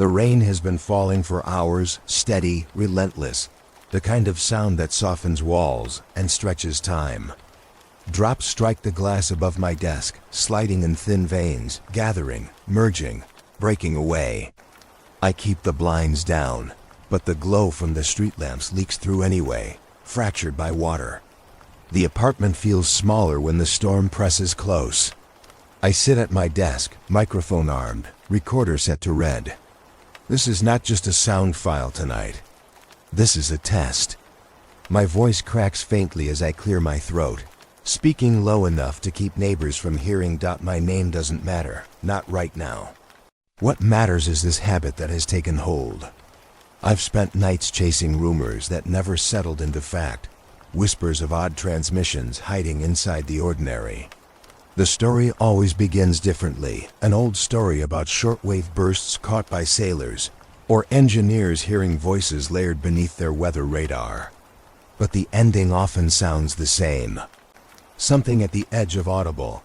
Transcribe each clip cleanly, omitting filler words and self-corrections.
The rain has been falling for hours, steady, relentless, the kind of sound that softens walls and stretches time. Drops strike the glass above my desk, sliding in thin veins, gathering, merging, breaking away. I keep the blinds down, but the glow from the street lamps leaks through anyway, fractured by water. The apartment feels smaller when the storm presses close. I sit at my desk, microphone armed, recorder set to red. This is not just a sound file tonight. This is a test. My voice cracks faintly as I clear my throat, speaking low enough to keep neighbors from hearing. My name doesn't matter, not right now. What matters is this habit that has taken hold. I've spent nights chasing rumors that never settled into fact, whispers of odd transmissions hiding inside the ordinary. The story always begins differently, an old story about shortwave bursts caught by sailors, or engineers hearing voices layered beneath their weather radar. But the ending often sounds the same. Something at the edge of audible.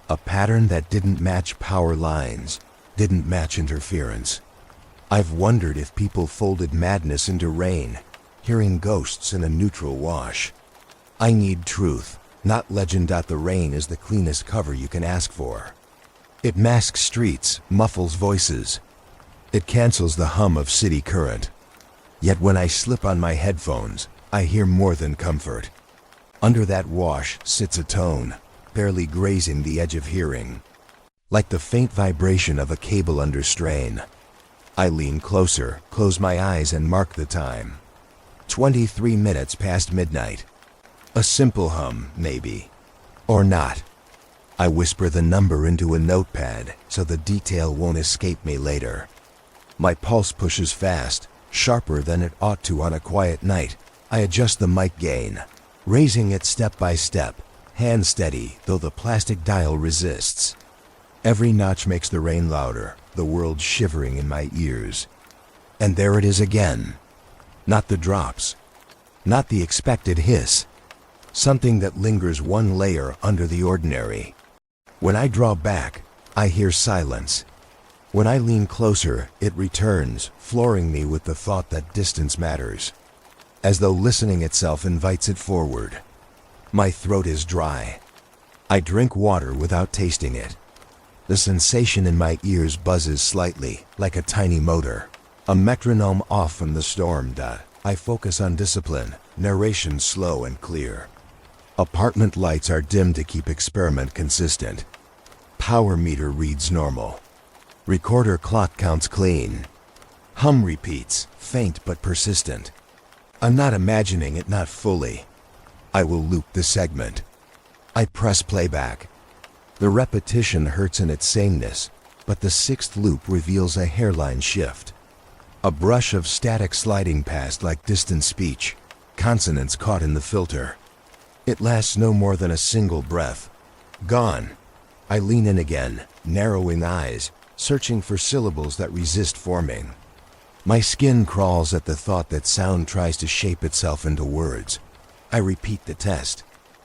A pattern that didn't match power lines, didn't match interference. I've wondered if people folded madness into rain, hearing ghosts in a neutral wash. I need truth, not legend. The rain is the cleanest cover you can ask for. It masks streets, muffles voices. It cancels the hum of city current. Yet when I slip on my headphones, I hear more than comfort. Under that wash sits a tone, barely grazing the edge of hearing. Like the faint vibration of a cable under strain. I lean closer, close my eyes and mark the time. 23 minutes past midnight. A simple hum, maybe. Or not. I whisper the number into a notepad so the detail won't escape me later. My pulse pushes fast, sharper than it ought to on a quiet night. I adjust the mic gain, raising it step by step, hand steady though the plastic dial resists. Every notch makes the rain louder, the world shivering in my ears. And there it is again. Not the drops. Not the expected hiss. Something that lingers one layer under the ordinary. When I draw back, I hear silence. When I lean closer, it returns, flooring me with the thought that distance matters. As though listening itself invites it forward. My throat is dry. I drink water without tasting it. The sensation in my ears buzzes slightly, like a tiny motor. A metronome off from the storm. I focus on discipline, narration slow and clear. Apartment lights are dim to keep experiment consistent. Power meter reads normal. Recorder clock counts clean. Hum repeats, faint but persistent. I'm not imagining it, not fully. I will loop the segment. I press playback. The repetition hurts in its sameness, but the sixth loop reveals a hairline shift. A brush of static sliding past like distant speech, consonants caught in the filter. It lasts no more than a single breath. Gone. I lean in again, narrowing eyes, searching for syllables that resist forming. My skin crawls at the thought that sound tries to shape itself into words. I repeat the test.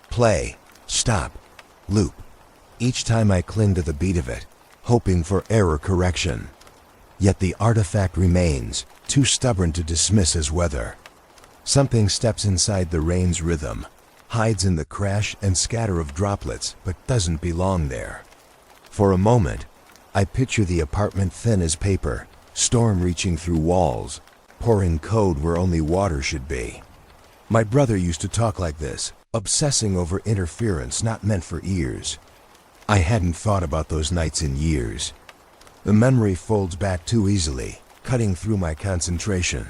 Play, stop, loop. Each time I cling to the beat of it, hoping for error correction. Yet the artifact remains, too stubborn to dismiss as weather. Something steps inside the rain's rhythm, hides in the crash and scatter of droplets, but doesn't belong there. For a moment, I picture the apartment thin as paper, storm reaching through walls, pouring code where only water should be. My brother used to talk like this, obsessing over interference not meant for ears. I hadn't thought about those nights in years. The memory folds back too easily, cutting through my concentration.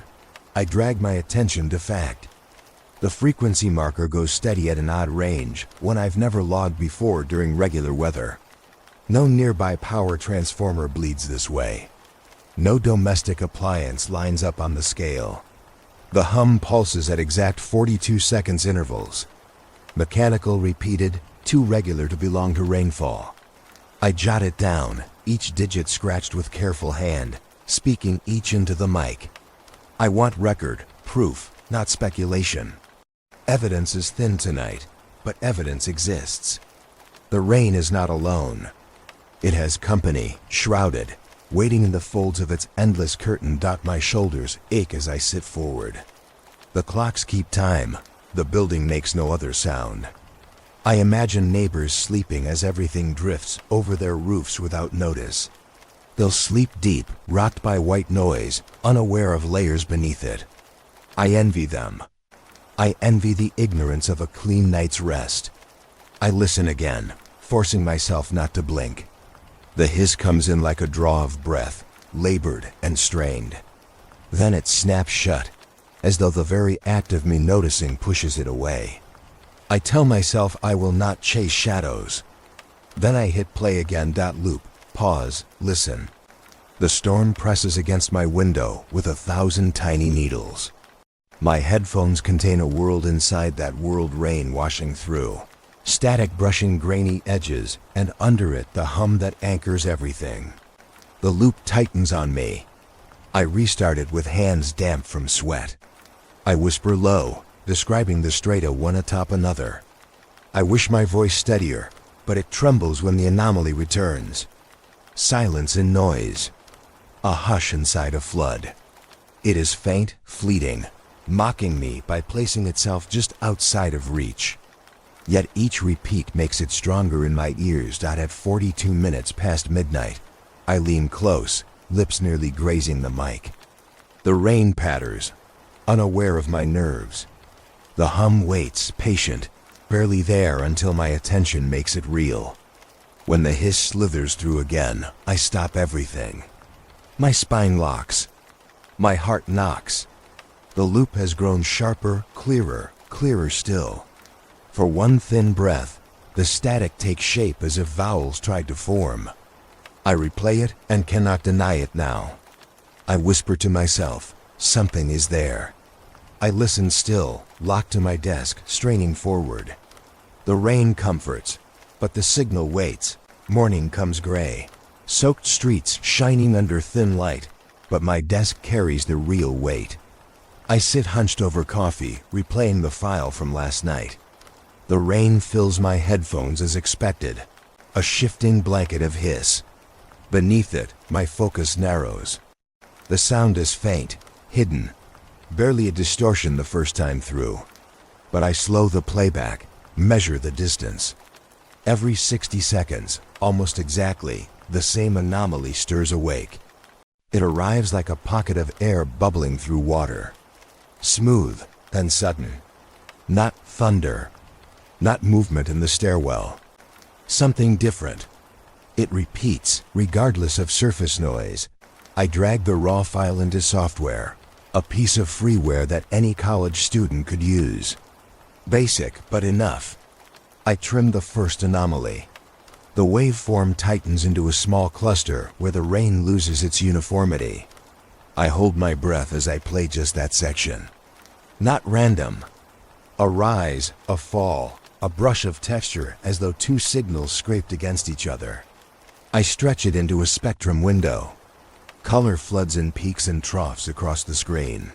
I drag my attention to fact. The frequency marker goes steady at an odd range, one I've never logged before during regular weather. No nearby power transformer bleeds this way. No domestic appliance lines up on the scale. The hum pulses at exact 42 seconds intervals. Mechanical repeated, too regular to belong to rainfall. I jot it down, each digit scratched with careful hand, speaking each into the mic. I want record, proof, not speculation. Evidence is thin tonight, but evidence exists. The rain is not alone. It has company, shrouded, Waiting in the folds of its endless curtain. My shoulders ache as I sit forward. The clocks keep time. The building makes no other sound. I imagine neighbors sleeping as everything drifts over their roofs without notice. They'll sleep deep, rocked by white noise, unaware of layers beneath it. I envy them. I envy the ignorance of a clean night's rest. I listen again, forcing myself not to blink. The hiss comes in like a draw of breath, labored and strained. Then it snaps shut, as though the very act of me noticing pushes it away. I tell myself I will not chase shadows. Then I hit play again. Loop, pause, listen. The storm presses against my window with 1,000 tiny needles. My headphones contain a world inside that world, rain washing through, static brushing grainy edges, and under it the hum that anchors everything. The loop tightens on me. I restart it with hands damp from sweat. I whisper low, describing the strata one atop another. I wish my voice steadier, but it trembles when the anomaly returns. Silence and noise. A hush inside a flood. It is faint, fleeting, mocking me by placing itself just outside of reach. Yet each repeat makes it stronger in my ears. At 42 minutes past midnight, I lean close, lips nearly grazing the mic. The rain patters, unaware of my nerves. The hum waits, patient, barely there until my attention makes it real. When the hiss slithers through again, I stop everything. My spine locks. My heart knocks. The loop has grown sharper, clearer, clearer still. For one thin breath, the static takes shape as if vowels tried to form. I replay it and cannot deny it now. I whisper to myself, something is there. I listen still, locked to my desk, straining forward. The rain comforts, but the signal waits. Morning comes gray, soaked streets shining under thin light, but my desk carries the real weight. I sit hunched over coffee, replaying the file from last night. The rain fills my headphones as expected, a shifting blanket of hiss. Beneath it, my focus narrows. The sound is faint, hidden, barely a distortion the first time through. But I slow the playback, measure the distance. Every 60 seconds, almost exactly, the same anomaly stirs awake. It arrives like a pocket of air bubbling through water. Smooth, then sudden. Not thunder. Not movement in the stairwell. Something different. It repeats, regardless of surface noise. I drag the raw file into software, a piece of freeware that any college student could use. Basic, but enough. I trim the first anomaly. The waveform tightens into a small cluster where the rain loses its uniformity. I hold my breath as I play just that section. Not random. A rise, a fall, a brush of texture as though two signals scraped against each other. I stretch it into a spectrum window. Color floods in peaks and troughs across the screen.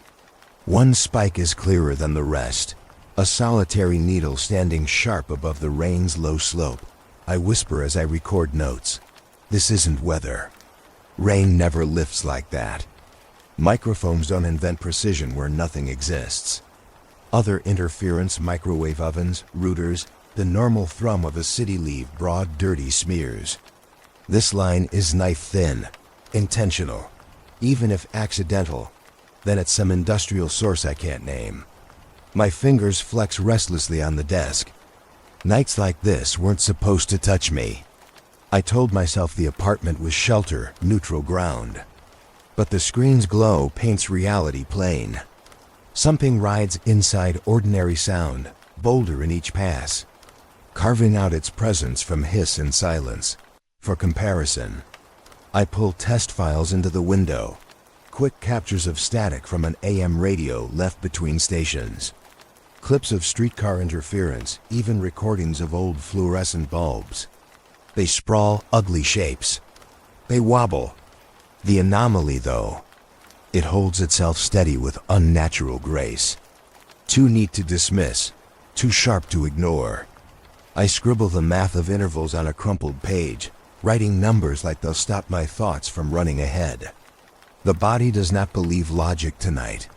One spike is clearer than the rest, a solitary needle standing sharp above the rain's low slope. I whisper as I record notes. This isn't weather. Rain never lifts like that. Microphones don't invent precision where nothing exists. Other interference, microwave ovens, routers, the normal thrum of a city leave broad, dirty smears. This line is knife-thin, intentional. Even if accidental, then it's some industrial source I can't name. My fingers flex restlessly on the desk. Nights like this weren't supposed to touch me. I told myself the apartment was shelter, neutral ground. But the screen's glow paints reality plain. Something rides inside ordinary sound, bolder in each pass, carving out its presence from hiss and silence. For comparison, I pull test files into the window, quick captures of static from an AM radio left between stations. Clips of streetcar interference, even recordings of old fluorescent bulbs. They sprawl ugly shapes. They wobble. The anomaly, though, it holds itself steady with unnatural grace. Too neat to dismiss, too sharp to ignore. I scribble the math of intervals on a crumpled page, writing numbers like they'll stop my thoughts from running ahead. The body does not believe logic tonight.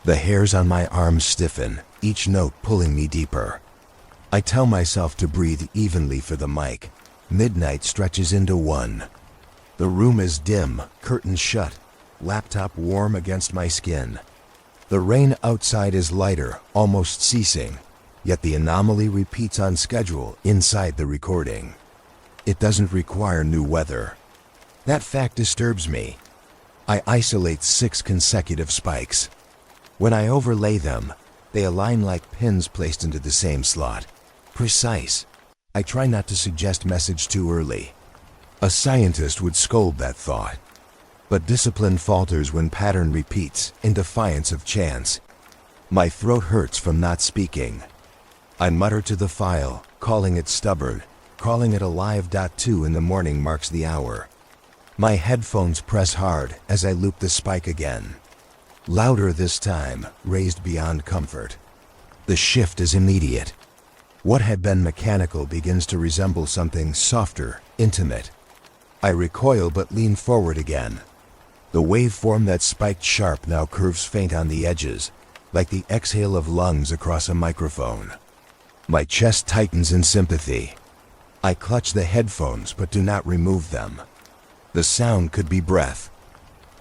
The hairs on my arms stiffen, each note pulling me deeper. I tell myself to breathe evenly for the mic. Midnight stretches into 1. The room is dim, curtains shut, laptop warm against my skin. The rain outside is lighter, almost ceasing, yet the anomaly repeats on schedule inside the recording. It doesn't require new weather. That fact disturbs me. I isolate 6 consecutive spikes. When I overlay them, they align like pins placed into the same slot. Precise. I try not to suggest message too early. A scientist would scold that thought. But discipline falters when pattern repeats in defiance of chance. My throat hurts from not speaking. I mutter to the file, calling it stubborn, calling it alive. 2 in the morning marks the hour. My headphones press hard as I loop the spike again. Louder this time, raised beyond comfort. The shift is immediate. What had been mechanical begins to resemble something softer, intimate. I recoil but lean forward again. The waveform that spiked sharp now curves faint on the edges, like the exhale of lungs across a microphone. My chest tightens in sympathy. I clutch the headphones but do not remove them. The sound could be breath.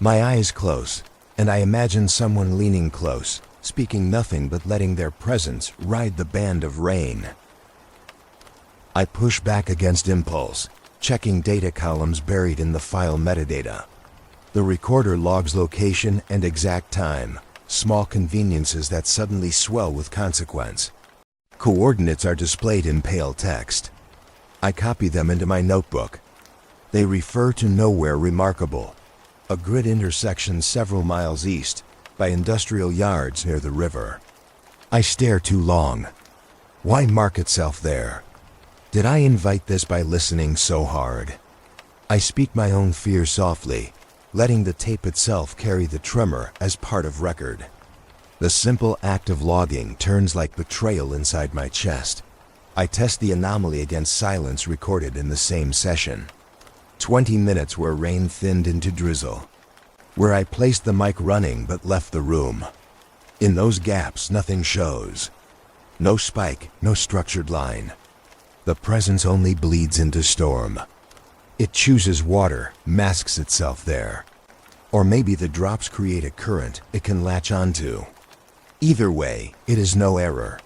My eyes close, and I imagine someone leaning close, speaking nothing but letting their presence ride the band of rain. I push back against impulse, checking data columns buried in the file metadata. The recorder logs location and exact time, small conveniences that suddenly swell with consequence. Coordinates are displayed in pale text. I copy them into my notebook. They refer to nowhere remarkable, a grid intersection several miles east, by industrial yards near the river. I stare too long. Why mark itself there? Did I invite this by listening so hard? I speak my own fear softly, letting the tape itself carry the tremor as part of record. The simple act of logging turns like betrayal inside my chest. I test the anomaly against silence recorded in the same session. 20 minutes where rain thinned into drizzle. Where I placed the mic running but left the room. In those gaps, nothing shows. No spike, no structured line. The presence only bleeds into storm. It chooses water, masks itself there. Or maybe the drops create a current it can latch onto. Either way, it is no error.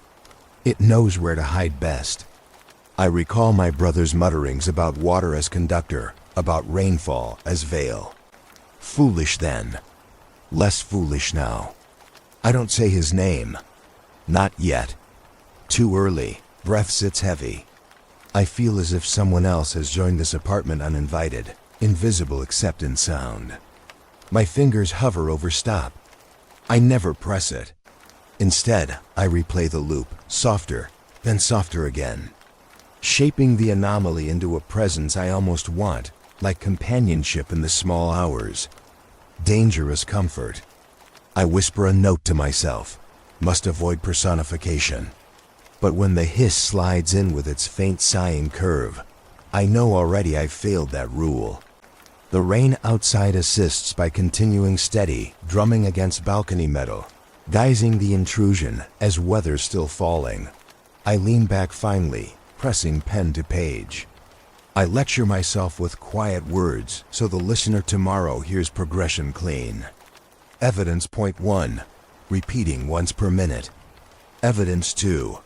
It knows where to hide best. I recall my brother's mutterings about water as conductor, about rainfall as veil. Foolish then. Less foolish now. I don't say his name. Not yet. Too early. Breath sits heavy. I feel as if someone else has joined this apartment uninvited, invisible except in sound. My fingers hover over stop. I never press it. Instead, I replay the loop, softer, then softer again. Shaping the anomaly into a presence I almost want, like companionship in the small hours. Dangerous comfort. I whisper a note to myself, must avoid personification. But when the hiss slides in with its faint sighing curve, I know already I've failed that rule. The rain outside assists by continuing steady, drumming against balcony metal, guising the intrusion as weather's still falling. I lean back finally, pressing pen to page. I lecture myself with quiet words so the listener tomorrow hears progression clean. Evidence point 1, repeating once per minute. Evidence 2,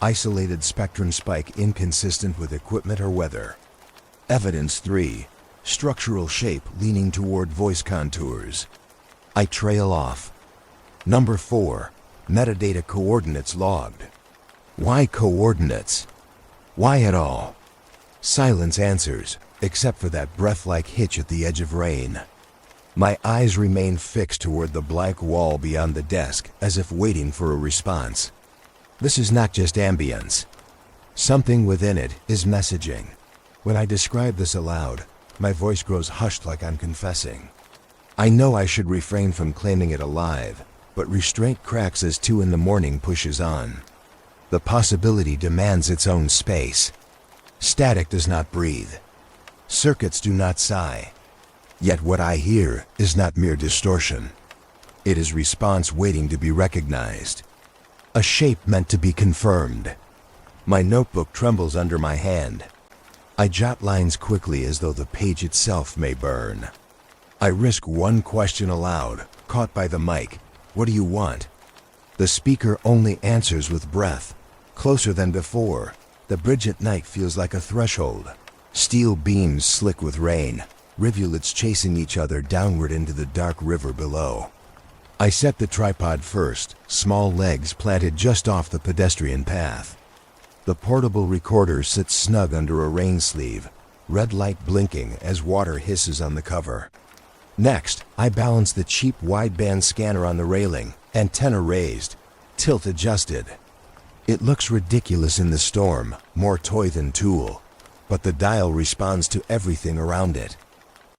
isolated spectrum spike inconsistent with equipment or weather. Evidence 3, structural shape leaning toward voice contours. I trail off. Number 4, metadata coordinates logged. Why coordinates? Why at all? Silence answers, except for that breath-like hitch at the edge of rain. My eyes remain fixed toward the blank wall beyond the desk, as if waiting for a response. This is not just ambience. Something within it is messaging. When I describe this aloud, my voice grows hushed like I'm confessing. I know I should refrain from claiming it alive, but restraint cracks as 2 in the morning pushes on. The possibility demands its own space. Static does not breathe. Circuits do not sigh. Yet what I hear is not mere distortion. It is response waiting to be recognized. A shape meant to be confirmed. My notebook trembles under my hand. I jot lines quickly as though the page itself may burn. I risk one question aloud, caught by the mic. What do you want? The speaker only answers with breath. Closer than before, the bridge at night feels like a threshold. Steel beams slick with rain, rivulets chasing each other downward into the dark river below. I set the tripod first, small legs planted just off the pedestrian path. The portable recorder sits snug under a rain sleeve, red light blinking as water hisses on the cover. Next, I balance the cheap wideband scanner on the railing, antenna raised, tilt adjusted. It looks ridiculous in the storm, more toy than tool, but the dial responds to everything around it.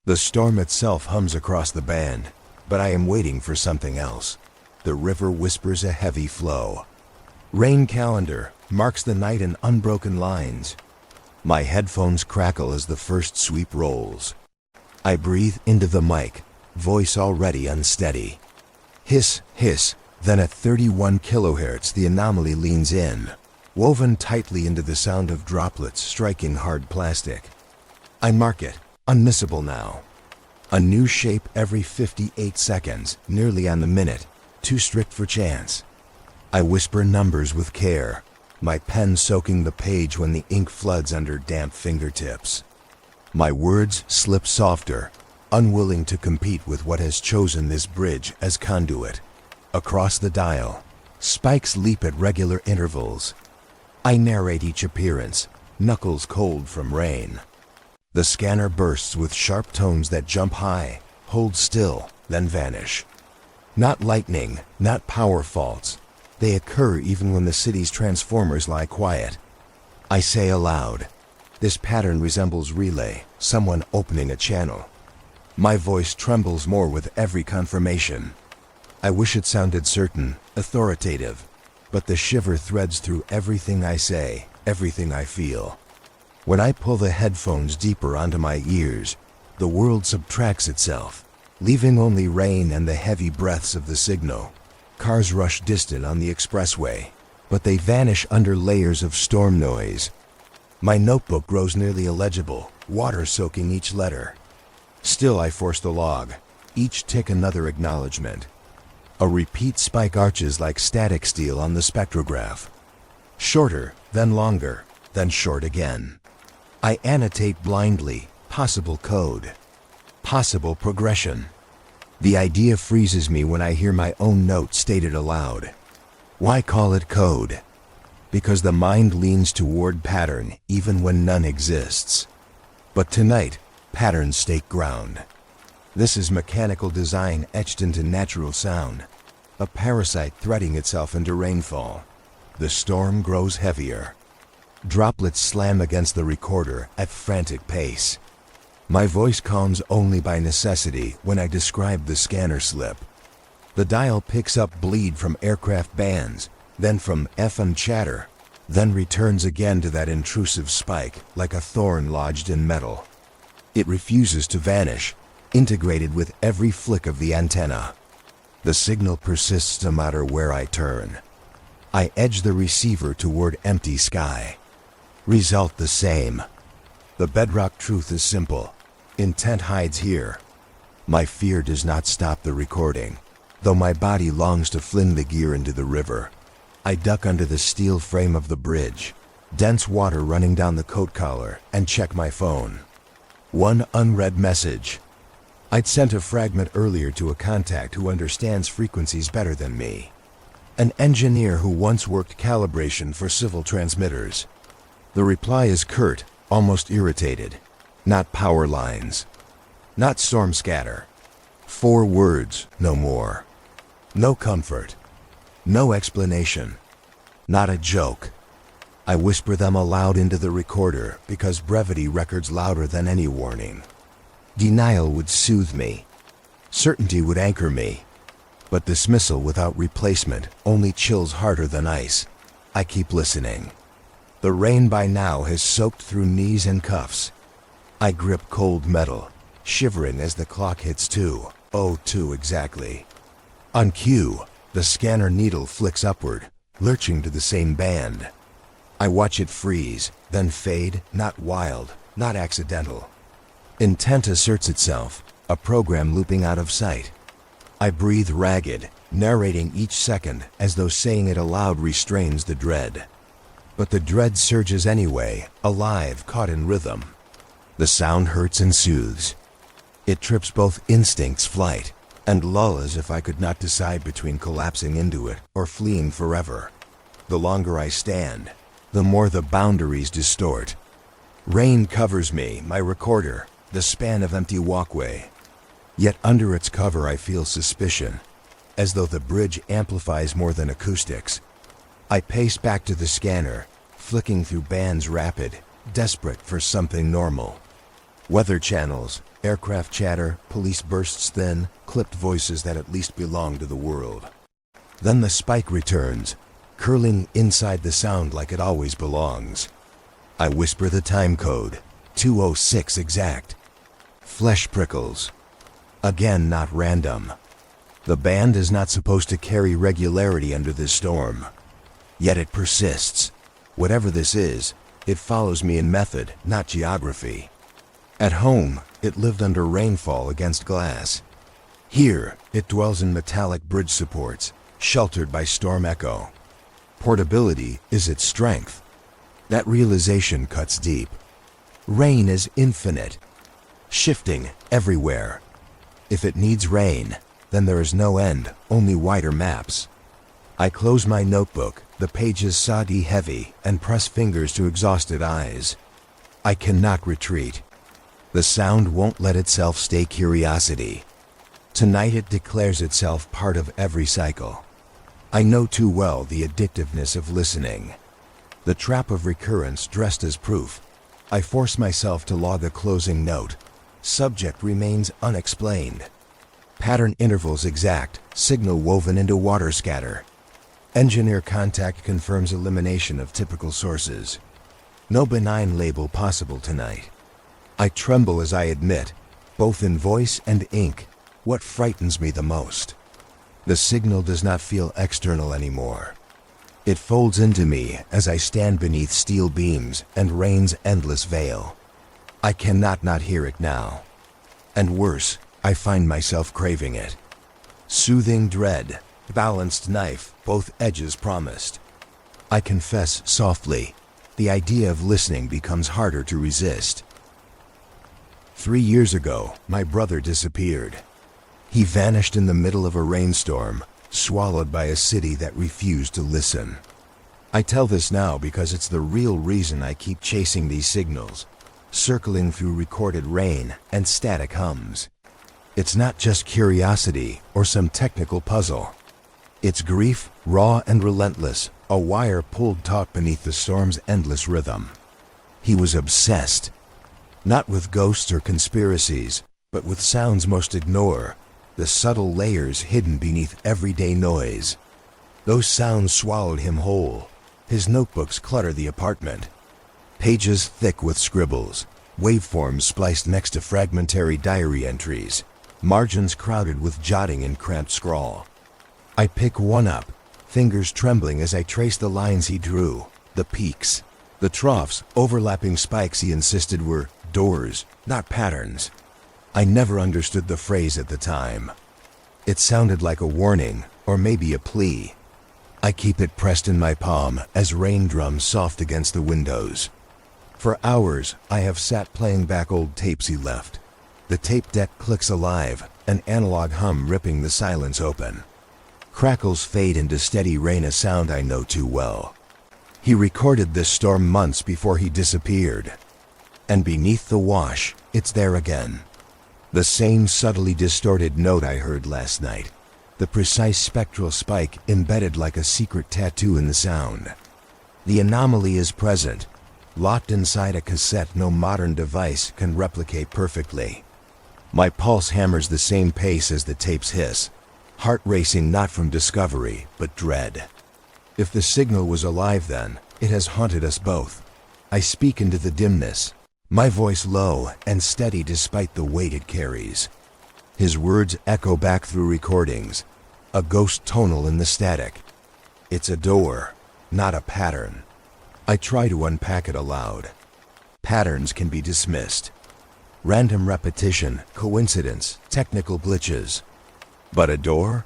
The storm itself hums across the band, but I am waiting for something else. The river whispers a heavy flow. Rain calendar marks the night in unbroken lines. My headphones crackle as the first sweep rolls. I breathe into the mic, voice already unsteady. Hiss, hiss, then at 31 kilohertz the anomaly leans in, woven tightly into the sound of droplets striking hard plastic. I mark it, unmissable now. A new shape every 58 seconds, nearly on the minute, too strict for chance. I whisper numbers with care, my pen soaking the page when the ink floods under damp fingertips. My words slip softer, unwilling to compete with what has chosen this bridge as conduit. Across the dial, spikes leap at regular intervals. I narrate each appearance, knuckles cold from rain. The scanner bursts with sharp tones that jump high, hold still, then vanish. Not lightning, not power faults. They occur even when the city's transformers lie quiet. I say aloud, this pattern resembles relay, someone opening a channel. My voice trembles more with every confirmation. I wish it sounded certain, authoritative, but the shiver threads through everything I say, everything I feel. When I pull the headphones deeper onto my ears, the world subtracts itself, leaving only rain and the heavy breaths of the signal. Cars rush distant on the expressway, but they vanish under layers of storm noise. My notebook grows nearly illegible, water soaking each letter. Still I force the log, each tick another acknowledgement. A repeat spike arches like static steel on the spectrograph. Shorter, then longer, then short again. I annotate blindly, possible code, possible progression. The idea freezes me when I hear my own note stated aloud. Why call it code? Because the mind leans toward pattern even when none exists. But tonight, patterns stake ground. This is mechanical design etched into natural sound, a parasite threading itself into rainfall. The storm grows heavier. Droplets slam against the recorder at frantic pace. My voice calms only by necessity when I describe the scanner slip. The dial picks up bleed from aircraft bands, then from FM chatter, then returns again to that intrusive spike like a thorn lodged in metal. It refuses to vanish, integrated with every flick of the antenna. The signal persists no matter where I turn. I edge the receiver toward empty sky. Result the same. The bedrock truth is simple. Intent hides here. My fear does not stop the recording, though my body longs to fling the gear into the river. I duck under the steel frame of the bridge, dense water running down the coat collar, and check my phone. One unread message. I'd sent a fragment earlier to a contact who understands frequencies better than me. An engineer who once worked calibration for civil transmitters. The reply is curt, almost irritated. Not power lines. Not storm scatter. 4 words, no more. No comfort. No explanation. Not a joke. I whisper them aloud into the recorder because brevity records louder than any warning. Denial would soothe me. Certainty would anchor me. But dismissal without replacement only chills harder than ice. I keep listening. The rain by now has soaked through knees and cuffs. I grip cold metal, shivering as the clock hits 2:02 exactly. On cue, the scanner needle flicks upward, lurching to the same band. I watch it freeze, then fade, not wild, not accidental. Intent asserts itself, a program looping out of sight. I breathe ragged, narrating each second as though saying it aloud restrains the dread. But the dread surges anyway, alive, caught in rhythm. The sound hurts and soothes. It trips both instincts, flight, and lull as if I could not decide between collapsing into it or fleeing forever. The longer I stand, the more the boundaries distort. Rain covers me, my recorder, the span of empty walkway. Yet under its cover I feel suspicion, as though the bridge amplifies more than acoustics. I pace back to the scanner, flicking through bands rapid, desperate for something normal. Weather channels, aircraft chatter, police bursts thin, clipped voices that at least belong to the world. Then the spike returns, curling inside the sound like it always belongs. I whisper the time code, 2:06 exact. Flesh prickles. Again, not random. The band is not supposed to carry regularity under this storm. Yet it persists. Whatever this is, it follows me in method, not geography. At home, it lived under rainfall against glass. Here, it dwells in metallic bridge supports, sheltered by storm echo. Portability is its strength. That realization cuts deep. Rain is infinite, shifting everywhere. If it needs rain, then there is no end, only wider maps. I close my notebook, the pages soggy heavy, and press fingers to exhausted eyes. I cannot retreat. The sound won't let itself stay curiosity. Tonight it declares itself part of every cycle. I know too well the addictiveness of listening. The trap of recurrence dressed as proof. I force myself to log a closing note. Subject remains unexplained. Pattern intervals exact, signal woven into water scatter. Engineer contact confirms elimination of typical sources. No benign label possible tonight. I tremble as I admit, both in voice and ink, what frightens me the most. The signal does not feel external anymore. It folds into me as I stand beneath steel beams and rain's endless veil. I cannot not hear it now. And worse, I find myself craving it. Soothing dread, balanced knife, both edges promised. I confess softly, the idea of listening becomes harder to resist. 3 years ago, my brother disappeared. He vanished in the middle of a rainstorm, swallowed by a city that refused to listen. I tell this now because it's the real reason I keep chasing these signals, circling through recorded rain and static hums. It's not just curiosity or some technical puzzle. It's grief, raw and relentless, a wire pulled taut beneath the storm's endless rhythm. He was obsessed, not with ghosts or conspiracies, but with sounds most ignore, the subtle layers hidden beneath everyday noise. Those sounds swallowed him whole. His notebooks clutter the apartment. Pages thick with scribbles, waveforms spliced next to fragmentary diary entries, margins crowded with jotting and cramped scrawl. I pick one up, fingers trembling as I trace the lines he drew, the peaks, the troughs, overlapping spikes he insisted were doors, not patterns. I never understood the phrase at the time. It sounded like a warning, or maybe a plea. I keep it pressed in my palm as rain drums soft against the windows. For hours, I have sat playing back old tapes he left. The tape deck clicks alive, an analog hum ripping the silence open. Crackles fade into steady rain, a sound I know too well. He recorded this storm months before he disappeared. And beneath the wash, it's there again. The same subtly distorted note I heard last night. The precise spectral spike embedded like a secret tattoo in the sound. The anomaly is present, locked inside a cassette no modern device can replicate perfectly. My pulse hammers the same pace as the tape's hiss, heart racing not from discovery, but dread. If the signal was alive then, it has haunted us both. I speak into the dimness. my voice low and steady despite the weight it carries. His words echo back through recordings, a ghost tonal in the static. It's a door, not a pattern. I try to unpack it aloud. Patterns can be dismissed. Random repetition, coincidence, technical glitches. But a door?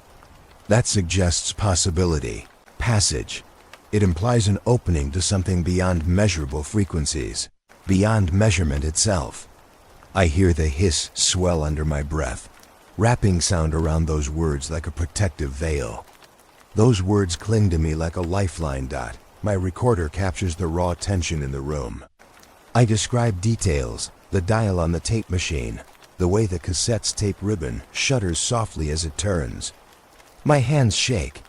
That suggests possibility, passage. It implies an opening to something beyond measurable frequencies, beyond measurement itself. I hear the hiss swell under my breath, wrapping sound around those words like a protective veil. Those words cling to me like a lifeline dot. My recorder captures the raw tension in the room. I describe details, the dial on the tape machine, the way the cassette's tape ribbon shudders softly as it turns. My hands shake.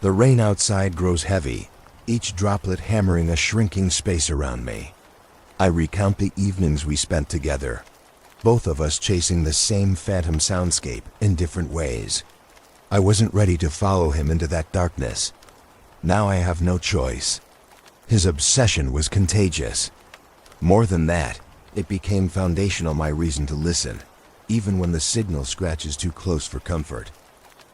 The rain outside grows heavy, each droplet hammering a shrinking space around me. I recount the evenings we spent together, both of us chasing the same phantom soundscape in different ways. I wasn't ready to follow him into that darkness. Now I have no choice. His obsession was contagious. More than that, it became foundational my reason to listen, even when the signal scratches too close for comfort.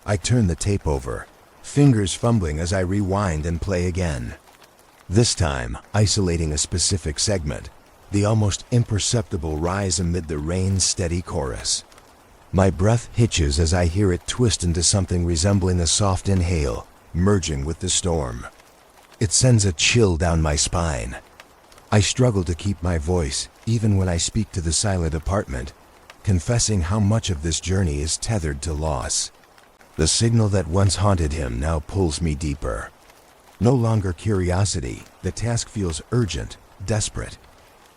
I turn the tape over, fingers fumbling as I rewind and play again. This time, isolating a specific segment, the almost imperceptible rise amid the rain's steady chorus. My breath hitches as I hear it twist into something resembling a soft inhale, merging with the storm. It sends a chill down my spine. I struggle to keep my voice, even when I speak to the silent apartment, confessing how much of this journey is tethered to loss. The signal that once haunted him now pulls me deeper. No longer curiosity, the task feels urgent, desperate.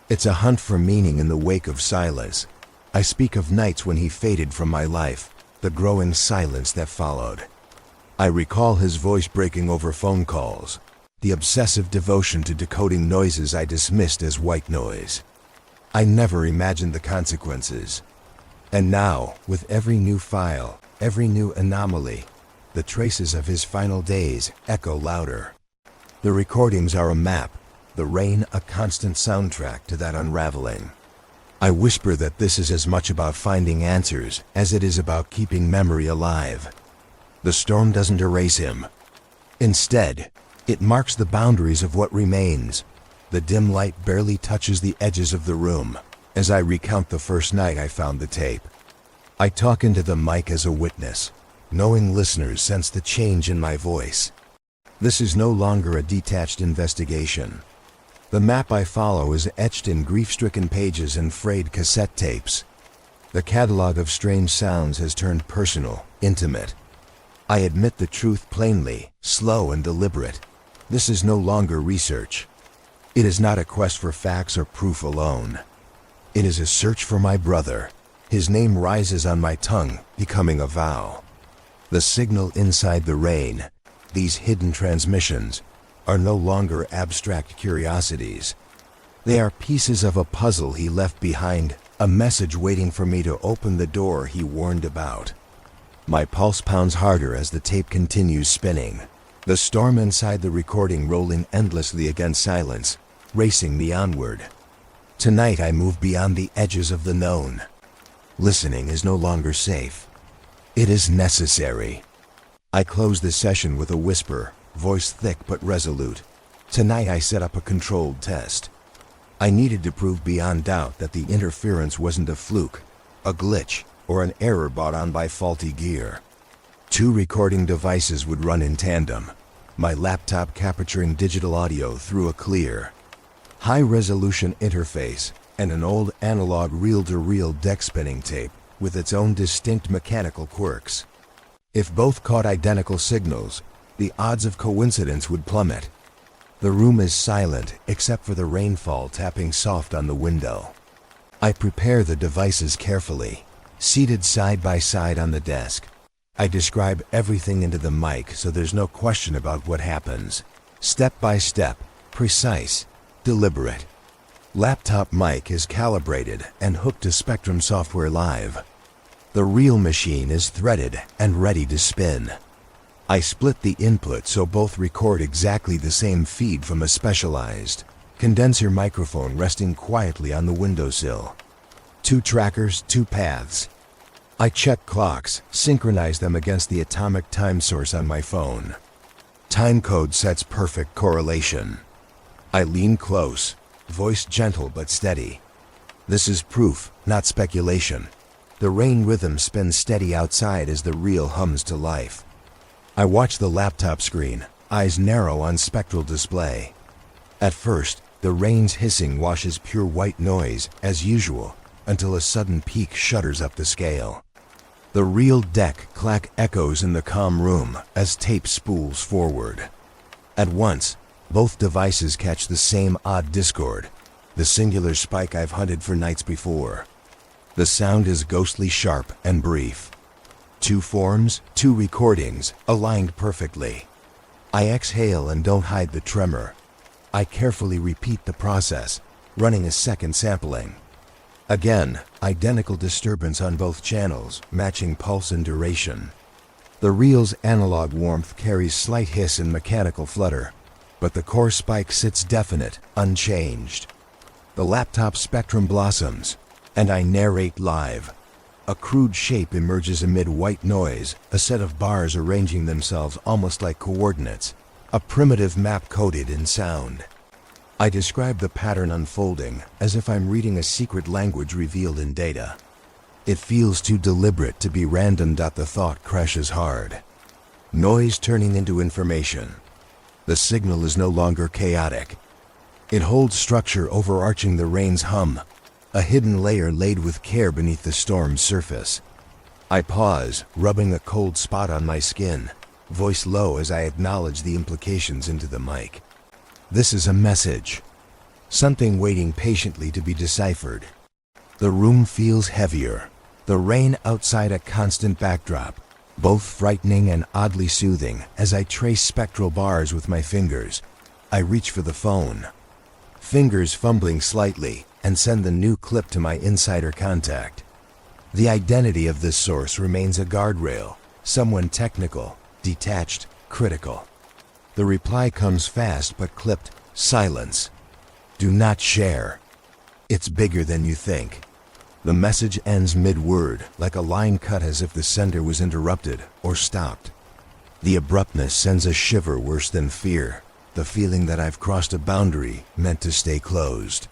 It's a hunt for meaning in the wake of silence. I speak of nights when he faded from my life, the growing silence that followed. I recall his voice breaking over phone calls, the obsessive devotion to decoding noises I dismissed as white noise. I never imagined the consequences. And now, with every new file, every new anomaly, the traces of his final days echo louder. The recordings are a map, the rain a constant soundtrack to that unraveling. I whisper that this is as much about finding answers as it is about keeping memory alive. The storm doesn't erase him. Instead, it marks the boundaries of what remains. The dim light barely touches the edges of the room as I recount the first night I found the tape. I talk into the mic as a witness, knowing listeners sense the change in my voice. This is no longer a detached investigation. The map I follow is etched in grief-stricken pages and frayed cassette tapes. The catalog of strange sounds has turned personal, intimate. I admit the truth plainly, slow and deliberate. This is no longer research. It is not a quest for facts or proof alone. It is a search for my brother. His name rises on my tongue, becoming a vow. The signal inside the rain, these hidden transmissions, are no longer abstract curiosities. They are pieces of a puzzle he left behind, a message waiting for me to open the door he warned about. My pulse pounds harder as the tape continues spinning, the storm inside the recording rolling endlessly against silence, racing me onward. Tonight I move beyond the edges of the known. Listening is no longer safe. It is necessary. I close the session with a whisper, voice thick but resolute. Tonight I set up a controlled test. I needed to prove beyond doubt that the interference wasn't a fluke, a glitch, or an error brought on by faulty gear. 2 recording devices would run in tandem, my laptop capturing digital audio through a clear, high-resolution interface, and an old analog reel-to-reel deck-spinning tape with its own distinct mechanical quirks. If both caught identical signals, the odds of coincidence would plummet. The room is silent except for the rainfall tapping soft on the window. I prepare the devices carefully, seated side by side on the desk. I describe everything into the mic so there's no question about what happens. Step by step, precise, deliberate. Laptop mic is calibrated and hooked to Spectrum Software Live. The real machine is threaded and ready to spin. I split the input so both record exactly the same feed from a specialized, Condenser microphone resting quietly on the windowsill. 2 trackers, 2 paths. I check clocks, synchronize them against the atomic time source on my phone. Time code sets perfect correlation. I lean close, voice gentle but steady. This is proof, not speculation. The rain rhythm spins steady outside as the reel hums to life. I watch the laptop screen, eyes narrow on spectral display. At first, the rain's hissing washes pure white noise, as usual, until a sudden peak shudders up the scale. The reel deck clack echoes in the calm room as tape spools forward. At once, both devices catch the same odd discord, the singular spike I've hunted for nights before. The sound is ghostly sharp and brief. 2 forms, 2 recordings, aligned perfectly. I exhale and don't hide the tremor. I carefully repeat the process, running a second sampling. Again, identical disturbance on both channels, matching pulse and duration. The reel's analog warmth carries slight hiss and mechanical flutter, but the core spike sits definite, unchanged. The laptop spectrum blossoms, and I narrate live. A crude shape emerges amid white noise, a set of bars arranging themselves almost like coordinates, a primitive map coded in sound. I describe the pattern unfolding as if I'm reading a secret language revealed in data. It feels too deliberate to be random. The thought crashes hard. Noise turning into information. The signal is no longer chaotic. It holds structure overarching the rain's hum, a hidden layer laid with care beneath the storm's surface. I pause, rubbing a cold spot on my skin, voice low as I acknowledge the implications into the mic. This is a message. Something waiting patiently to be deciphered. The room feels heavier. The rain outside a constant backdrop, both frightening and oddly soothing as I trace spectral bars with my fingers. I reach for the phone. Fingers fumbling slightly and send the new clip to my insider contact. The identity of this source remains a guardrail, someone technical, detached, critical. The reply comes fast but clipped. Silence. Do not share. It's bigger than you think. The message ends mid-word, like a line cut as if the sender was interrupted or stopped. The abruptness sends a shiver worse than fear, the feeling that I've crossed a boundary meant to stay closed.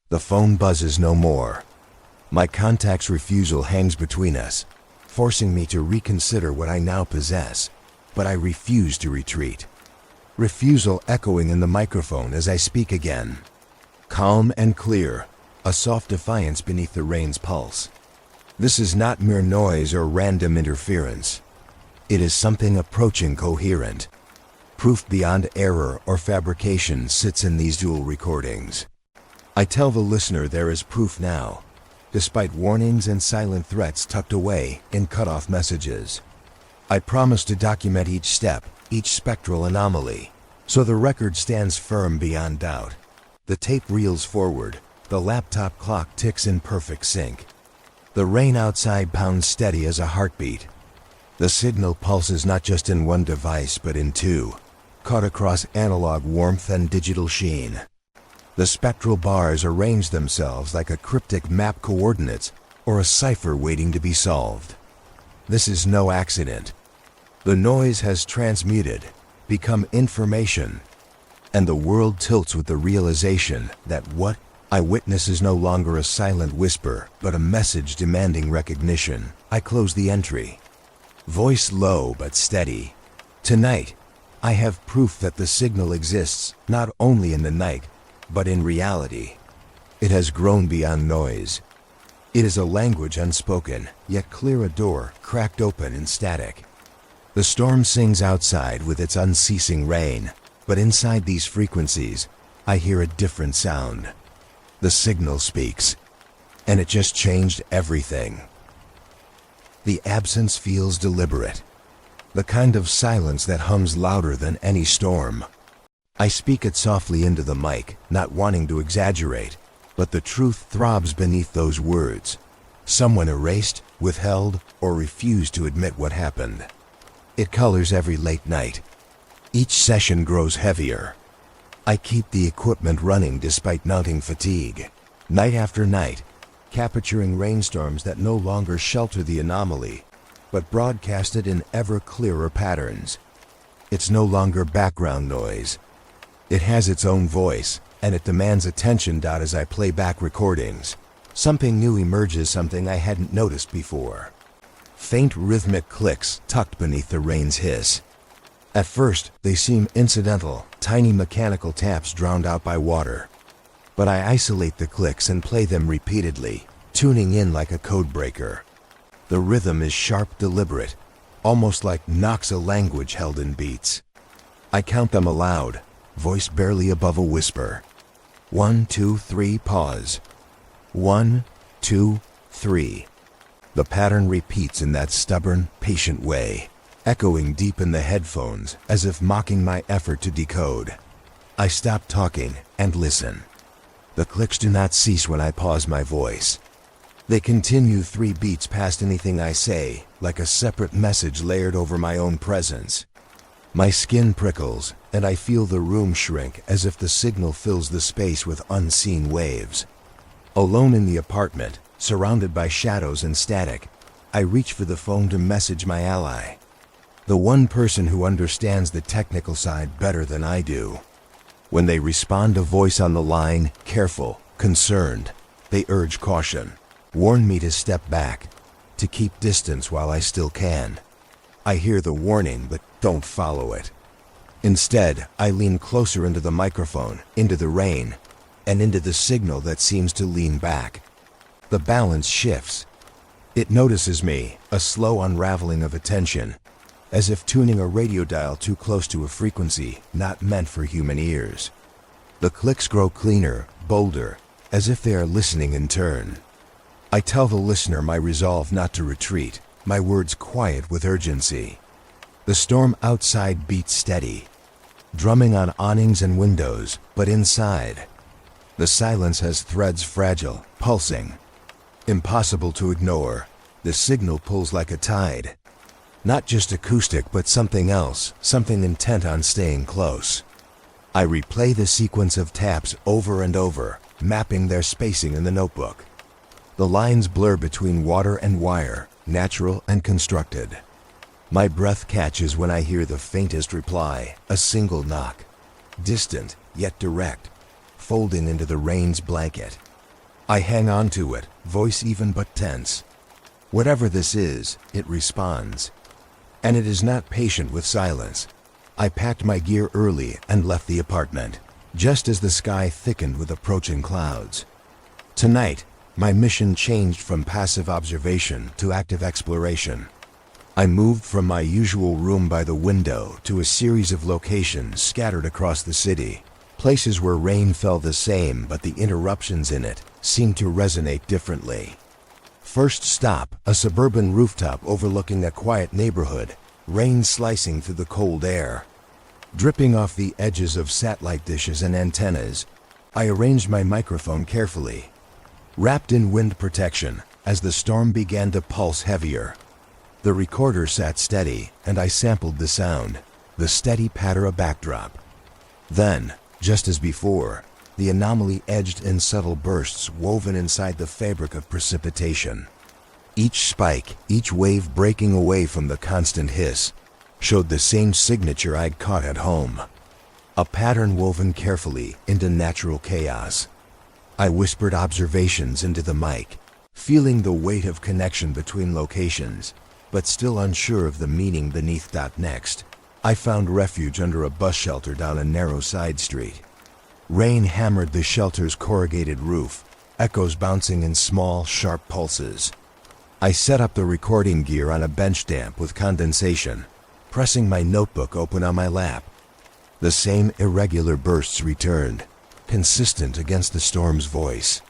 The phone buzzes no more. My contact's refusal hangs between us, forcing me to reconsider what I now possess, but I refuse to retreat. Refusal echoing in the microphone as I speak again. Calm and clear, a soft defiance beneath the rain's pulse. This is not mere noise or random interference. It is something approaching coherent. Proof beyond error or fabrication sits in these dual recordings. I tell the listener there is proof now, despite warnings and silent threats tucked away in cut-off messages. I promise to document each step, each spectral anomaly, so the record stands firm beyond doubt. The tape reels forward, the laptop clock ticks in perfect sync. The rain outside pounds steady as a heartbeat. The signal pulses not just in one device but in 2, caught across analog warmth and digital sheen. The spectral bars arrange themselves like a cryptic map coordinates or a cipher waiting to be solved. This is no accident. The noise has transmuted, become information, and the world tilts with the realization that what I witness is no longer a silent whisper, but a message demanding recognition. I close the entry. Voice low but steady. Tonight, I have proof that the signal exists not only in the night, but in reality. It has grown beyond noise. It is a language unspoken, yet clear, a door cracked open in static. The storm sings outside with its unceasing rain, but inside these frequencies, I hear a different sound. The signal speaks, and it just changed everything. The absence feels deliberate, the kind of silence that hums louder than any storm. I speak it softly into the mic, not wanting to exaggerate, but the truth throbs beneath those words. Someone erased, withheld, or refused to admit what happened. It colors every late night. Each session grows heavier. I keep the equipment running despite mounting fatigue. Night after night, capturing rainstorms that no longer shelter the anomaly, but broadcast it in ever clearer patterns. It's no longer background noise. It has its own voice, and it demands attention. As I play back recordings, something new emerges, something I hadn't noticed before. Faint rhythmic clicks tucked beneath the rain's hiss. At first, they seem incidental, tiny mechanical taps drowned out by water. But I isolate the clicks and play them repeatedly, tuning in like a code breaker. The rhythm is sharp, deliberate, almost like Noxa language held in beats. I count them aloud, voice barely above a whisper. 1, 2, 3, pause. 1, 2, 3. The pattern repeats in that stubborn, patient way, echoing deep in the headphones as if mocking my effort to decode. I stop talking and listen. The clicks do not cease when I pause my voice. They continue 3 beats past anything I say, like a separate message layered over my own presence. My skin prickles, and I feel the room shrink as if the signal fills the space with unseen waves. Alone in the apartment, surrounded by shadows and static, I reach for the phone to message my ally. The one person who understands the technical side better than I do. When they respond, a voice on the line, careful, concerned. They urge caution, warn me to step back, to keep distance while I still can. I hear the warning, but don't follow it. Instead, I lean closer into the microphone, into the rain, and into the signal that seems to lean back. The balance shifts. It notices me, a slow unraveling of attention, as if tuning a radio dial too close to a frequency not meant for human ears. The clicks grow cleaner, bolder, as if they are listening in turn. I tell the listener my resolve not to retreat, my words quiet with urgency. The storm outside beats steady, drumming on awnings and windows, but inside, the silence has threads fragile, pulsing. Impossible to ignore, the signal pulls like a tide. Not just acoustic, but something else, something intent on staying close. I replay the sequence of taps over and over, mapping their spacing in the notebook. The lines blur between water and wire, natural and constructed. My breath catches when I hear the faintest reply, a single knock. Distant, yet direct, folding into the rain's blanket. I hang on to it, voice even but tense. Whatever this is, it responds. And it is not patient with silence. I packed my gear early and left the apartment, just as the sky thickened with approaching clouds. Tonight, my mission changed from passive observation to active exploration. I moved from my usual room by the window to a series of locations scattered across the city, places where rain fell the same, but the interruptions in it seemed to resonate differently. First stop, a suburban rooftop overlooking a quiet neighborhood, rain slicing through the cold air. Dripping off the edges of satellite dishes and antennas, I arranged my microphone carefully, wrapped in wind protection, as the storm began to pulse heavier. The recorder sat steady, and I sampled the sound, the steady patter a backdrop. Then, just as before, the anomaly edged in subtle bursts woven inside the fabric of precipitation. Each spike, each wave breaking away from the constant hiss, showed the same signature I'd caught at home. A pattern woven carefully into natural chaos. I whispered observations into the mic, feeling the weight of connection between locations, but still unsure of the meaning beneath. Next, I found refuge under a bus shelter down a narrow side street. Rain hammered the shelter's corrugated roof, echoes bouncing in small, sharp pulses. I set up the recording gear on a bench damp with condensation, pressing my notebook open on my lap. The same irregular bursts returned, consistent against the storm's voice.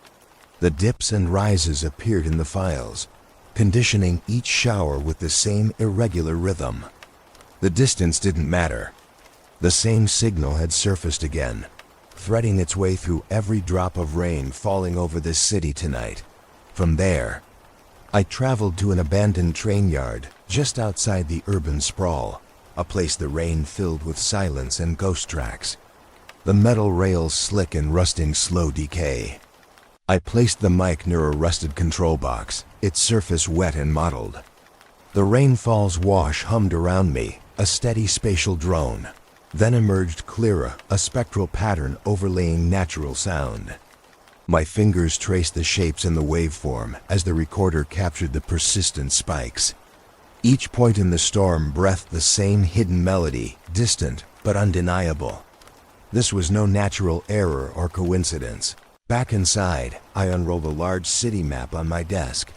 The dips and rises appeared in the files, conditioning each shower with the same irregular rhythm. The distance didn't matter. The same signal had surfaced again, threading its way through every drop of rain falling over this city tonight. From there, I traveled to an abandoned train yard just outside the urban sprawl, a place the rain filled with silence and ghost tracks. the metal rails slick and rusting slow decay. I placed the mic near a rusted control box, its surface wet and mottled. The rainfall's wash hummed around me, a steady spatial drone. Then emerged clearer, a spectral pattern overlaying natural sound. My fingers traced the shapes in the waveform as the recorder captured the persistent spikes. Each point in the storm breathed the same hidden melody, distant but undeniable. This was no natural error or coincidence. Back inside, I unrolled a large city map on my desk.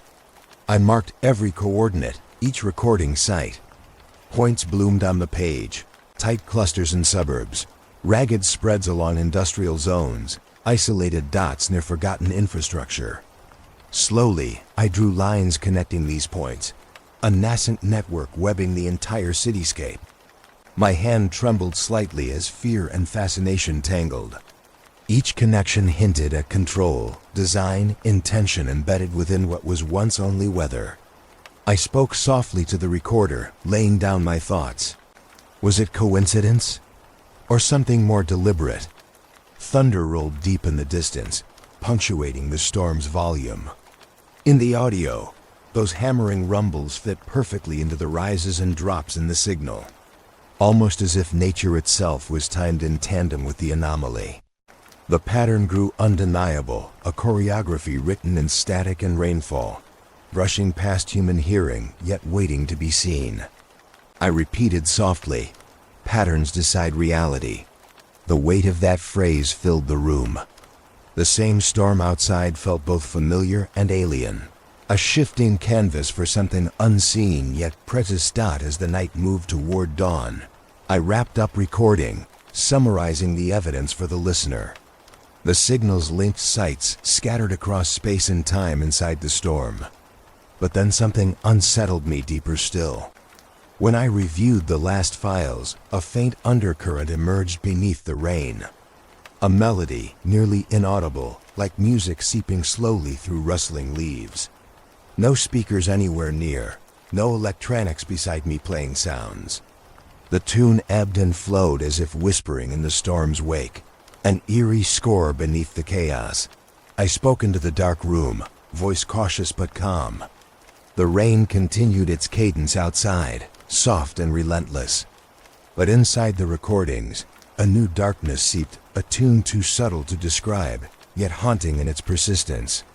I marked every coordinate, each recording site. Points bloomed on the page, tight clusters in suburbs, ragged spreads along industrial zones, isolated dots near forgotten infrastructure. Slowly, I drew lines connecting these points, a nascent network webbing the entire cityscape. My hand trembled slightly as fear and fascination tangled. Each connection hinted at control, design, intention embedded within what was once only weather. I spoke softly to the recorder, laying down my thoughts. Was it coincidence? Or something more deliberate? Thunder rolled deep in the distance, punctuating the storm's volume. In the audio, those hammering rumbles fit perfectly into the rises and drops in the signal, almost as if nature itself was timed in tandem with the anomaly. The pattern grew undeniable, a choreography written in static and rainfall, brushing past human hearing, yet waiting to be seen. I repeated softly, "Patterns decide reality." The weight of that phrase filled the room. The same storm outside felt both familiar and alien, a shifting canvas for something unseen yet prêt-à-start as the night moved toward dawn. I wrapped up recording, summarizing the evidence for the listener. The signals linked sites scattered across space and time inside the storm. But then something unsettled me deeper still. When I reviewed the last files, a faint undercurrent emerged beneath the rain. A melody, nearly inaudible, like music seeping slowly through rustling leaves. No speakers anywhere near, no electronics beside me playing sounds. The tune ebbed and flowed as if whispering in the storm's wake, an eerie score beneath the chaos. I spoke into the dark room, voice cautious but calm. The rain continued its cadence outside, soft and relentless. But inside the recordings, a new darkness seeped, a tune too subtle to describe, yet haunting in its persistence.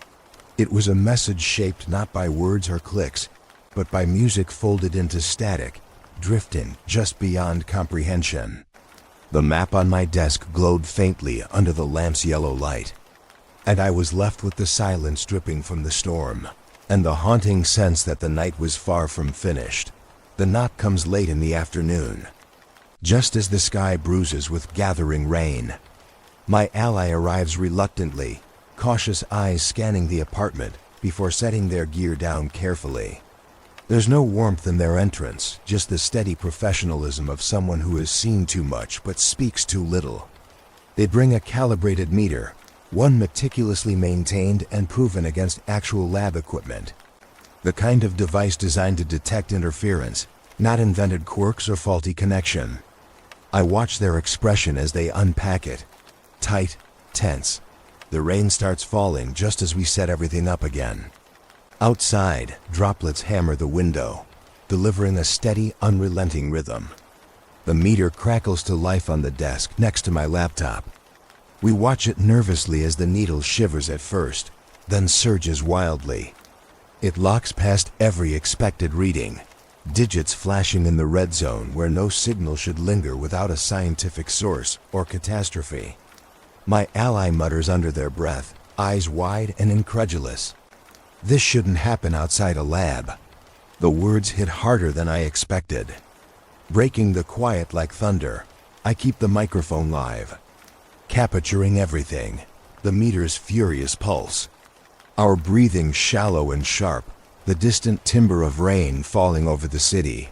It was a message shaped not by words or clicks, but by music folded into static, drifting just beyond comprehension. The map on my desk glowed faintly under the lamp's yellow light, and I was left with the silence dripping from the storm, and the haunting sense that the night was far from finished. The knock comes late in the afternoon, just as the sky bruises with gathering rain. My ally arrives reluctantly, cautious eyes scanning the apartment before setting their gear down carefully. There's no warmth in their entrance, just the steady professionalism of someone who has seen too much but speaks too little. They bring a calibrated meter, one meticulously maintained and proven against actual lab equipment. The kind of device designed to detect interference, not invented quirks or faulty connection. I watch their expression as they unpack it. Tight, tense. The rain starts falling just as we set everything up again. Outside, droplets hammer the window, delivering a steady, unrelenting rhythm. The meter crackles to life on the desk next to my laptop. We watch it nervously as the needle shivers at first, then surges wildly. It locks past every expected reading, digits flashing in the red zone where no signal should linger without a scientific source or catastrophe. My ally mutters under their breath, eyes wide and incredulous. This shouldn't happen outside a lab. The words hit harder than I expected. Breaking the quiet like thunder, I keep the microphone live, capturing everything, the meter's furious pulse, our breathing shallow and sharp, the distant timbre of rain falling over the city.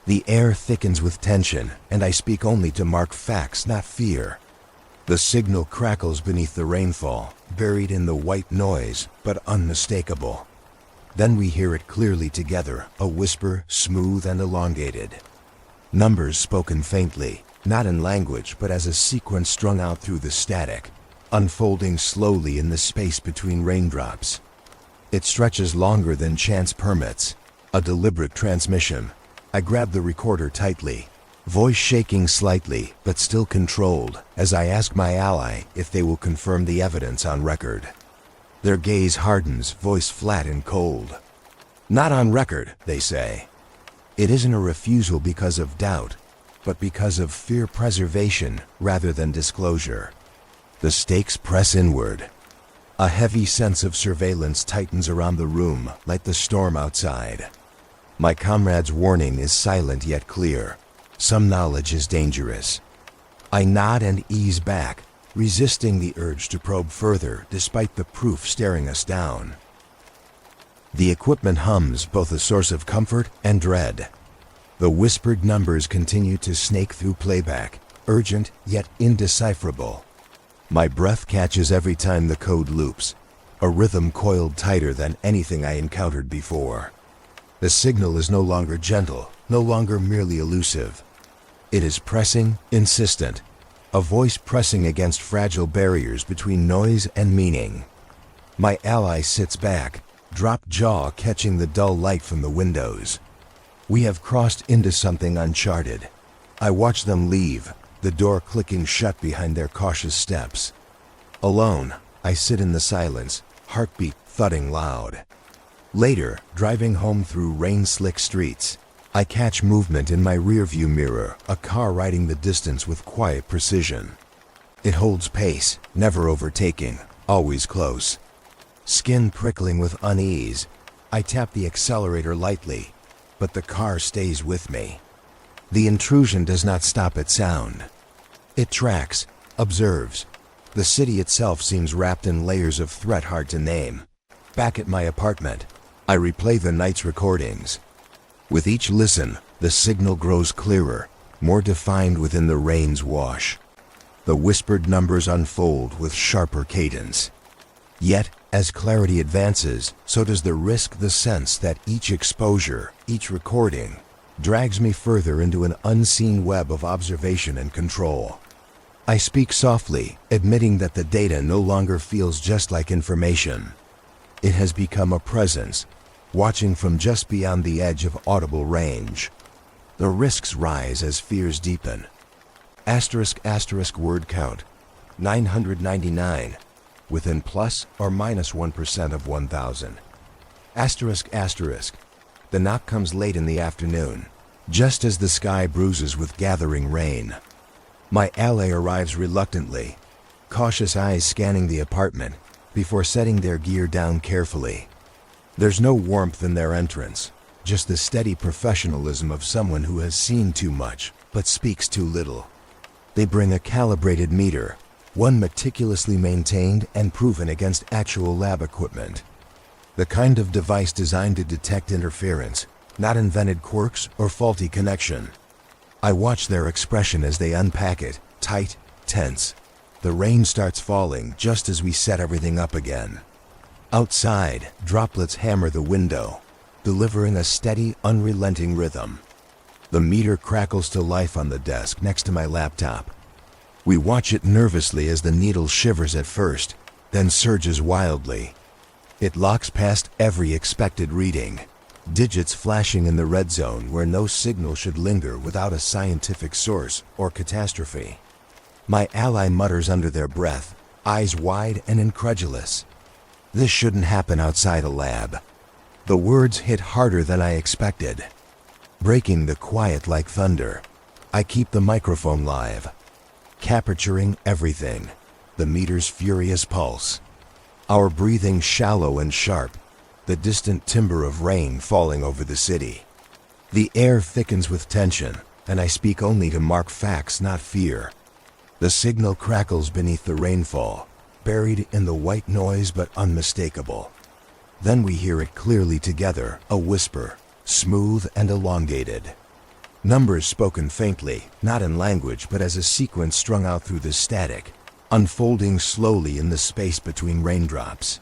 The air thickens with tension, and I speak only to mark facts, not fear. The signal crackles beneath the rainfall, buried in the white noise, but unmistakable. Then we hear it clearly together, a whisper, smooth and elongated. Numbers spoken faintly, not in language but as a sequence strung out through the static, unfolding slowly in the space between raindrops. It stretches longer than chance permits, a deliberate transmission. I grab the recorder tightly, voice shaking slightly but still controlled, as I ask my ally if they will confirm the evidence on record. Their gaze hardens, voice flat and cold. "Not on record," they say. It isn't a refusal because of doubt, but because of fear preservation rather than disclosure. The stakes press inward. A heavy sense of surveillance tightens around the room like the storm outside. My comrade's warning is silent yet clear. Some knowledge is dangerous. I nod and ease back, resisting the urge to probe further despite the proof staring us down. The equipment hums, both a source of comfort and dread. The whispered numbers continue to snake through playback, urgent yet indecipherable. My breath catches every time the code loops, a rhythm coiled tighter than anything I encountered before. The signal is no longer gentle, no longer merely elusive. It is pressing, insistent, a voice pressing against fragile barriers between noise and meaning. My ally sits back, drop jaw catching the dull light from the windows. We have crossed into something uncharted. I watch them leave, the door clicking shut behind their cautious steps. Alone, I sit in the silence, heartbeat thudding loud. Later, driving home through rain-slick streets, I catch movement in my rearview mirror, a car riding the distance with quiet precision. It holds pace, never overtaking, always close. Skin prickling with unease, I tap the accelerator lightly, but the car stays with me. The intrusion does not stop at sound. It tracks, observes. The city itself seems wrapped in layers of threat hard to name. Back at my apartment, I replay the night's recordings. With each listen, the signal grows clearer, more defined within the rain's wash. The whispered numbers unfold with sharper cadence. Yet, as clarity advances, so does the risk, the sense that each exposure, each recording, drags me further into an unseen web of observation and control. I speak softly, admitting that the data no longer feels just like information. It has become a presence, watching from just beyond the edge of audible range. The risks rise as fears deepen. *** word count, 999, within plus or minus 1% of 1,000. ***, the knock comes late in the afternoon, just as the sky bruises with gathering rain. My ally arrives reluctantly, cautious eyes scanning the apartment before setting their gear down carefully. There's no warmth in their entrance, just the steady professionalism of someone who has seen too much but speaks too little. They bring a calibrated meter, one meticulously maintained and proven against actual lab equipment. The kind of device designed to detect interference, not invented quirks or faulty connection. I watch their expression as they unpack it, tight, tense. The rain starts falling just as we set everything up again. Outside, droplets hammer the window, delivering a steady, unrelenting rhythm. The meter crackles to life on the desk next to my laptop. We watch it nervously as the needle shivers at first, then surges wildly. It locks past every expected reading, digits flashing in the red zone where no signal should linger without a scientific source or catastrophe. My ally mutters under their breath, eyes wide and incredulous. This shouldn't happen outside a lab. The words hit harder than I expected. Breaking the quiet like thunder, I keep the microphone live, capturing everything, the meter's furious pulse, our breathing shallow and sharp, the distant timbre of rain falling over the city. The air thickens with tension, and I speak only to mark facts, not fear. The signal crackles beneath the rainfall, buried in the white noise but unmistakable. Then we hear it clearly together, a whisper, smooth and elongated. Numbers spoken faintly, not in language but as a sequence strung out through the static, unfolding slowly in the space between raindrops.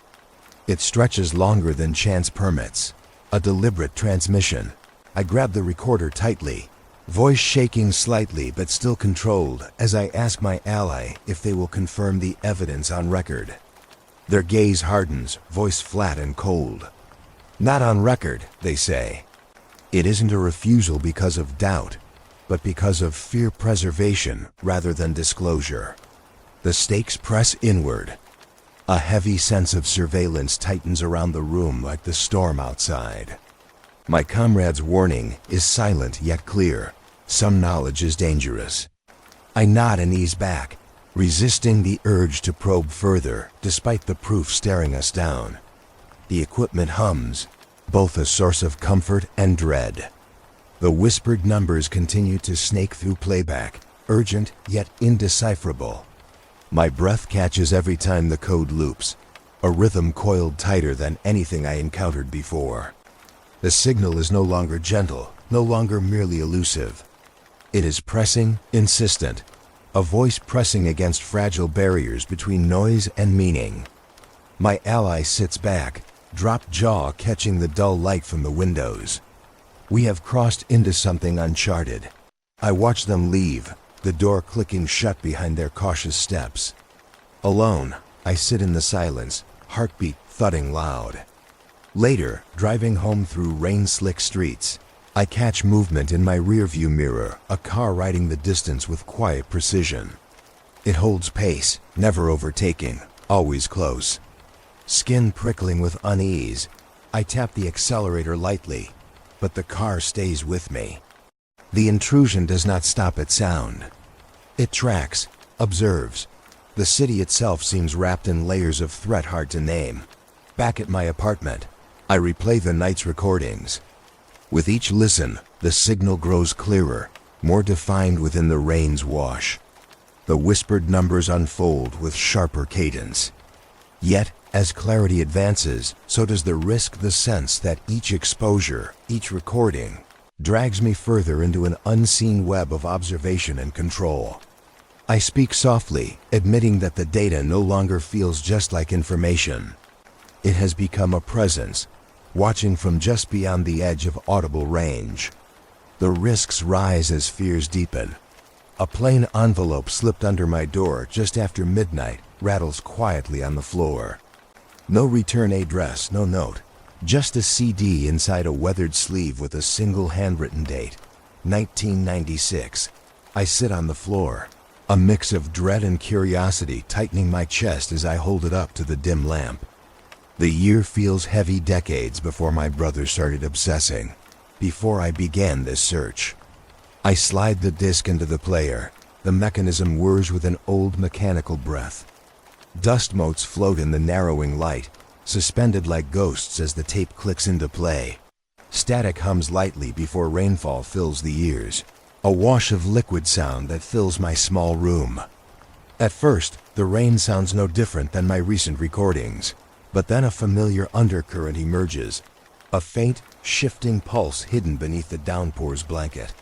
It stretches longer than chance permits, a deliberate transmission. I grab the recorder tightly, voice shaking slightly but still controlled as I ask my ally if they will confirm the evidence on record. Their gaze hardens, voice flat and cold. Not on record, they say. It isn't a refusal because of doubt, but because of fear preservation rather than disclosure. The stakes press inward. A heavy sense of surveillance tightens around the room like the storm outside. My comrade's warning is silent yet clear. Some knowledge is dangerous. I nod and ease back, resisting the urge to probe further despite the proof staring us down. The equipment hums, both a source of comfort and dread. The whispered numbers continue to snake through playback, urgent yet indecipherable. My breath catches every time the code loops, a rhythm coiled tighter than anything I encountered before. The signal is no longer gentle, no longer merely elusive. It is pressing, insistent, a voice pressing against fragile barriers between noise and meaning. My ally sits back, dropped jaw catching the dull light from the windows. We have crossed into something uncharted. I watch them leave, the door clicking shut behind their cautious steps. Alone, I sit in the silence, heartbeat thudding loud. Later, driving home through rain-slick streets, I catch movement in my rearview mirror, a car riding the distance with quiet precision. It holds pace, never overtaking, always close. Skin prickling with unease, I tap the accelerator lightly, but the car stays with me. The intrusion does not stop at sound. It tracks, observes. The city itself seems wrapped in layers of threat hard to name. Back at my apartment, I replay the night's recordings. With each listen, the signal grows clearer, more defined within the rain's wash. The whispered numbers unfold with sharper cadence. Yet, as clarity advances, so does the risk, the sense that each exposure, each recording, drags me further into an unseen web of observation and control. I speak softly, admitting that the data no longer feels just like information. It has become a presence, watching from just beyond the edge of audible range. The risks rise as fears deepen. A plain envelope slipped under my door just after midnight rattles quietly on the floor. No return address, no note, just a CD inside a weathered sleeve with a single handwritten date, 1996. I sit on the floor, a mix of dread and curiosity tightening my chest as I hold it up to the dim lamp. The year feels heavy, decades before my brother started obsessing, before I began this search. I slide the disc into the player. The mechanism whirs with an old mechanical breath. Dust motes float in the narrowing light, suspended like ghosts as the tape clicks into play. Static hums lightly before rainfall fills the ears, a wash of liquid sound that fills my small room. At first, the rain sounds no different than my recent recordings. But then a familiar undercurrent emerges, a faint, shifting pulse hidden beneath the downpour's blanket.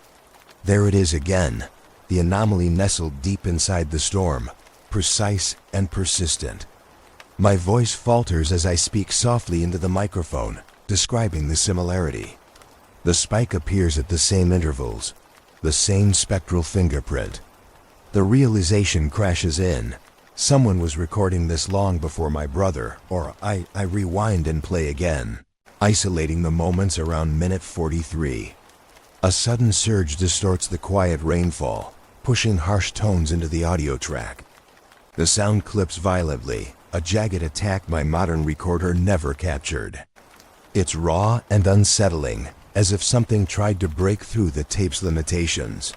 There it is again, the anomaly nestled deep inside the storm, precise and persistent. My voice falters as I speak softly into the microphone, describing the similarity. The spike appears at the same intervals, the same spectral fingerprint. The realization crashes in. Someone was recording this long before my brother, or I rewind and play again, isolating the moments around minute 43. A sudden surge distorts the quiet rainfall, pushing harsh tones into the audio track. The sound clips violently, a jagged attack my modern recorder never captured. It's raw and unsettling, as if something tried to break through the tape's limitations.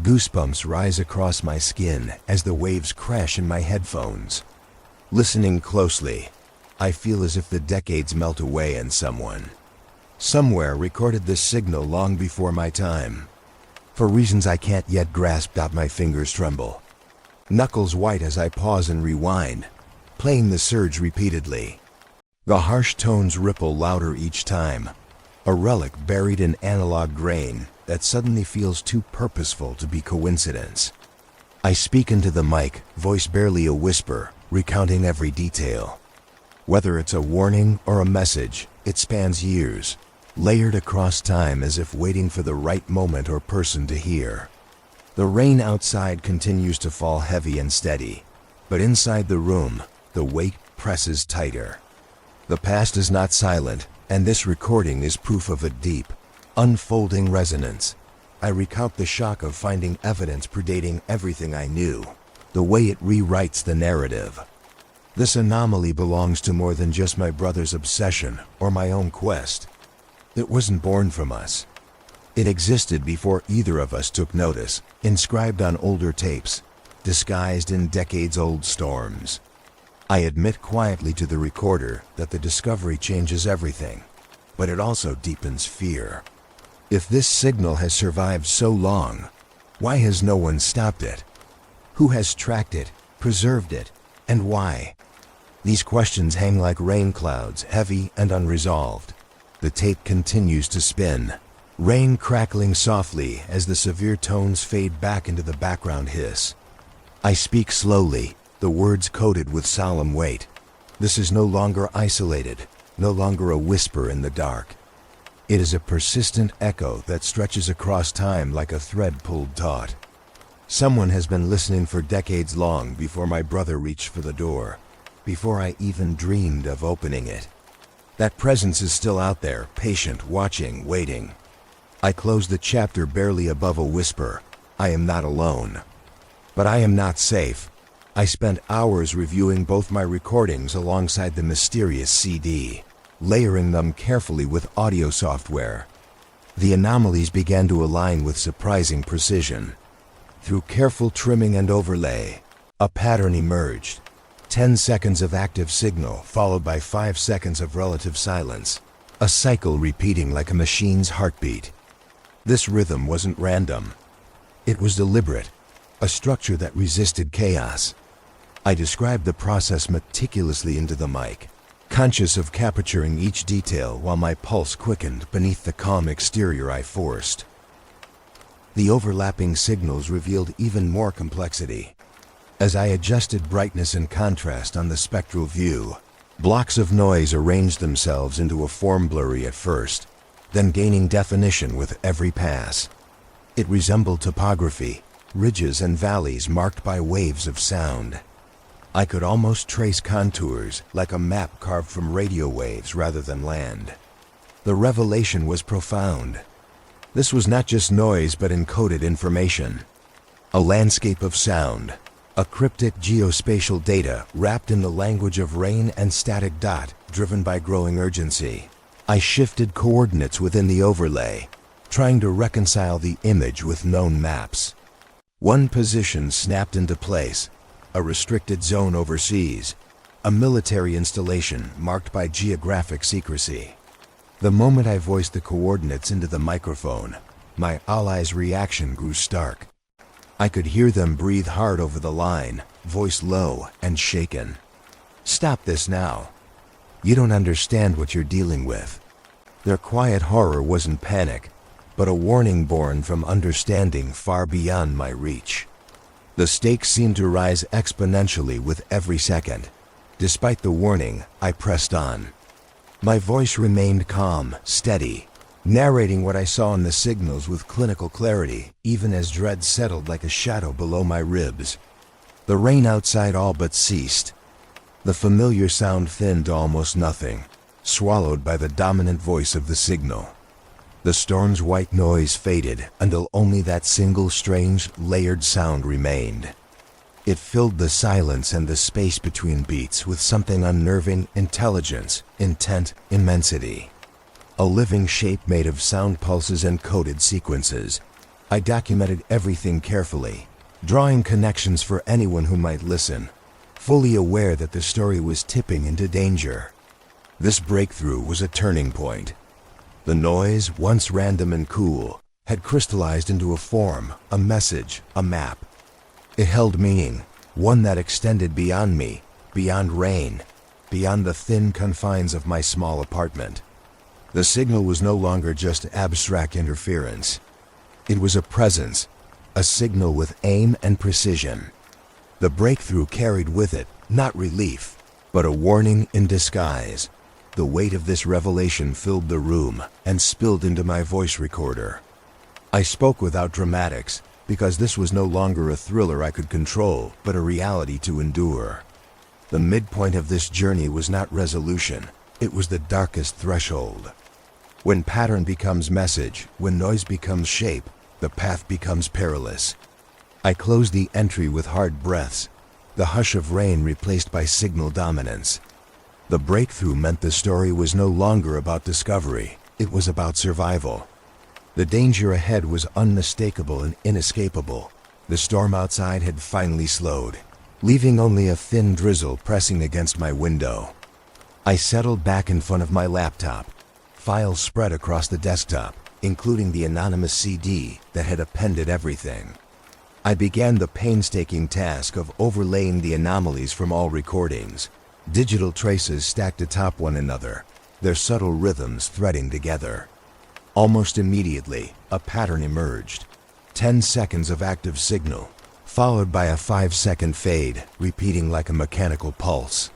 Goosebumps rise across my skin as the waves crash in my headphones. Listening closely, I feel as if the decades melt away and someone, somewhere recorded this signal long before my time. For reasons I can't yet grasp, my fingers tremble. Knuckles white as I pause and rewind, playing the surge repeatedly. The harsh tones ripple louder each time, a relic buried in analog grain that suddenly feels too purposeful to be coincidence. I speak into the mic, voice barely a whisper, recounting every detail. Whether it's a warning or a message, it spans years. layered across time as if waiting for the right moment or person to hear. The rain outside continues to fall heavy and steady, but inside the room, the weight presses tighter. The past is not silent, and this recording is proof of a deep, unfolding resonance. I recount the shock of finding evidence predating everything I knew, the way it rewrites the narrative. This anomaly belongs to more than just my brother's obsession or my own quest. It wasn't born from us. It existed before either of us took notice, inscribed on older tapes, disguised in decades-old storms. I admit quietly to the recorder that the discovery changes everything, but it also deepens fear. If this signal has survived so long, why has no one stopped it? Who has tracked it, preserved it, and why? These questions hang like rain clouds, heavy and unresolved. The tape continues to spin, rain crackling softly as the severe tones fade back into the background hiss. I speak slowly, the words coated with solemn weight. This is no longer isolated, no longer a whisper in the dark. It is a persistent echo that stretches across time like a thread pulled taut. Someone has been listening for decades long before my brother reached for the door, before I even dreamed of opening it. That presence is still out there, patient, watching, waiting. I close the chapter barely above a whisper. I am not alone. But I am not safe. I spent hours reviewing both my recordings alongside the mysterious CD, layering them carefully with audio software. The anomalies began to align with surprising precision. Through careful trimming and overlay, a pattern emerged. 10 seconds of active signal followed by 5 seconds of relative silence, a cycle repeating like a machine's heartbeat. This rhythm wasn't random. It was deliberate, a structure that resisted chaos. I described the process meticulously into the mic, conscious of capturing each detail while my pulse quickened beneath the calm exterior I forced. The overlapping signals revealed even more complexity. As I adjusted brightness and contrast on the spectral view, blocks of noise arranged themselves into a form blurry at first, then gaining definition with every pass. It resembled topography, ridges and valleys marked by waves of sound. I could almost trace contours, like a map carved from radio waves rather than land. The revelation was profound. This was not just noise but encoded information. A landscape of sound, a cryptic geospatial data wrapped in the language of rain and static dot, driven by growing urgency. I shifted coordinates within the overlay, trying to reconcile the image with known maps. One position snapped into place, a restricted zone overseas, a military installation marked by geographic secrecy. The moment I voiced the coordinates into the microphone, my allies' reaction grew stark. I could hear them breathe hard over the line, voice low and shaken. "Stop this now. You don't understand what you're dealing with." Their quiet horror wasn't panic, but a warning born from understanding far beyond my reach. The stakes seemed to rise exponentially with every second. Despite the warning, I pressed on. My voice remained calm, steady, narrating what I saw in the signals with clinical clarity, even as dread settled like a shadow below my ribs. The rain outside all but ceased. The familiar sound thinned to almost nothing, swallowed by the dominant voice of the signal. The storm's white noise faded until only that single strange, layered sound remained. It filled the silence and the space between beats with something unnerving: intelligence, intent, immensity. A living shape made of sound pulses and coded sequences. I documented everything carefully, drawing connections for anyone who might listen, fully aware that the story was tipping into danger. This breakthrough was a turning point. The noise, once random and cool, had crystallized into a form, a message, a map. It held meaning, one that extended beyond me, beyond rain, beyond the thin confines of my small apartment. The signal was no longer just abstract interference. It was a presence, a signal with aim and precision. The breakthrough carried with it not relief, but a warning in disguise. The weight of this revelation filled the room and spilled into my voice recorder. I spoke without dramatics, because this was no longer a thriller I could control, but a reality to endure. The midpoint of this journey was not resolution, it was the darkest threshold. When pattern becomes message, when noise becomes shape, the path becomes perilous. I closed the entry with hard breaths, the hush of rain replaced by signal dominance. The breakthrough meant the story was no longer about discovery, it was about survival. The danger ahead was unmistakable and inescapable. The storm outside had finally slowed, leaving only a thin drizzle pressing against my window. I settled back in front of my laptop. Files spread across the desktop, including the anonymous CD that had appended everything. I began the painstaking task of overlaying the anomalies from all recordings. Digital traces stacked atop one another, their subtle rhythms threading together. Almost immediately, a pattern emerged. 10 seconds of active signal, followed by a 5-second fade, repeating like a mechanical pulse.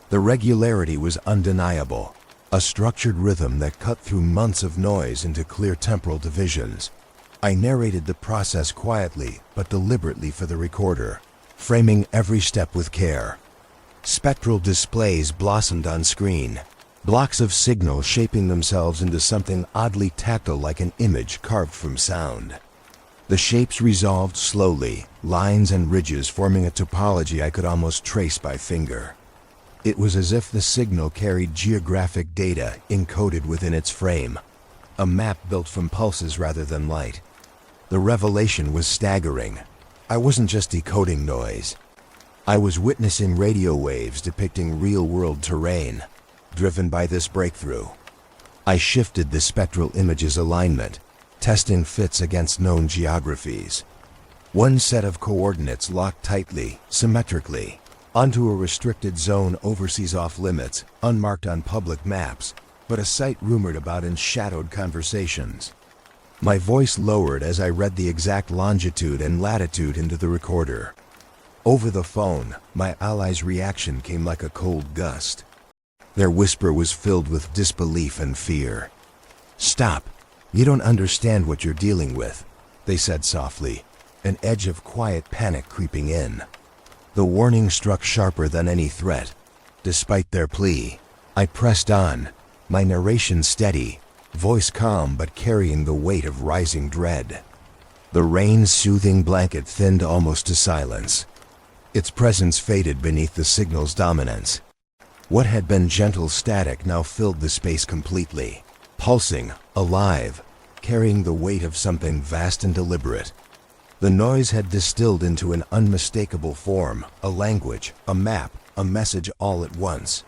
The regularity was undeniable, a structured rhythm that cut through months of noise into clear temporal divisions. I narrated the process quietly but deliberately for the recorder, framing every step with care. Spectral displays blossomed on screen, blocks of signal shaping themselves into something oddly tactile like an image carved from sound. The shapes resolved slowly, lines and ridges forming a topology I could almost trace by finger. It was as if the signal carried geographic data encoded within its frame, a map built from pulses rather than light. The revelation was staggering. I wasn't just decoding noise. I was witnessing radio waves depicting real-world terrain, driven by this breakthrough. I shifted the spectral image's alignment, testing fits against known geographies. One set of coordinates locked tightly, symmetrically, onto a restricted zone overseas off-limits, unmarked on public maps, but a site rumored about in shadowed conversations. My voice lowered as I read the exact longitude and latitude into the recorder. Over the phone, my allies' reaction came like a cold gust. Their whisper was filled with disbelief and fear. "Stop. You don't understand what you're dealing with," they said softly, an edge of quiet panic creeping in. The warning struck sharper than any threat. Despite their plea, I pressed on, my narration steady, voice calm but carrying the weight of rising dread. The rain's soothing blanket thinned almost to silence. Its presence faded beneath the signal's dominance. What had been gentle static now filled the space completely, pulsing, alive, carrying the weight of something vast and deliberate. The noise had distilled into an unmistakable form, a language, a map, a message all at once.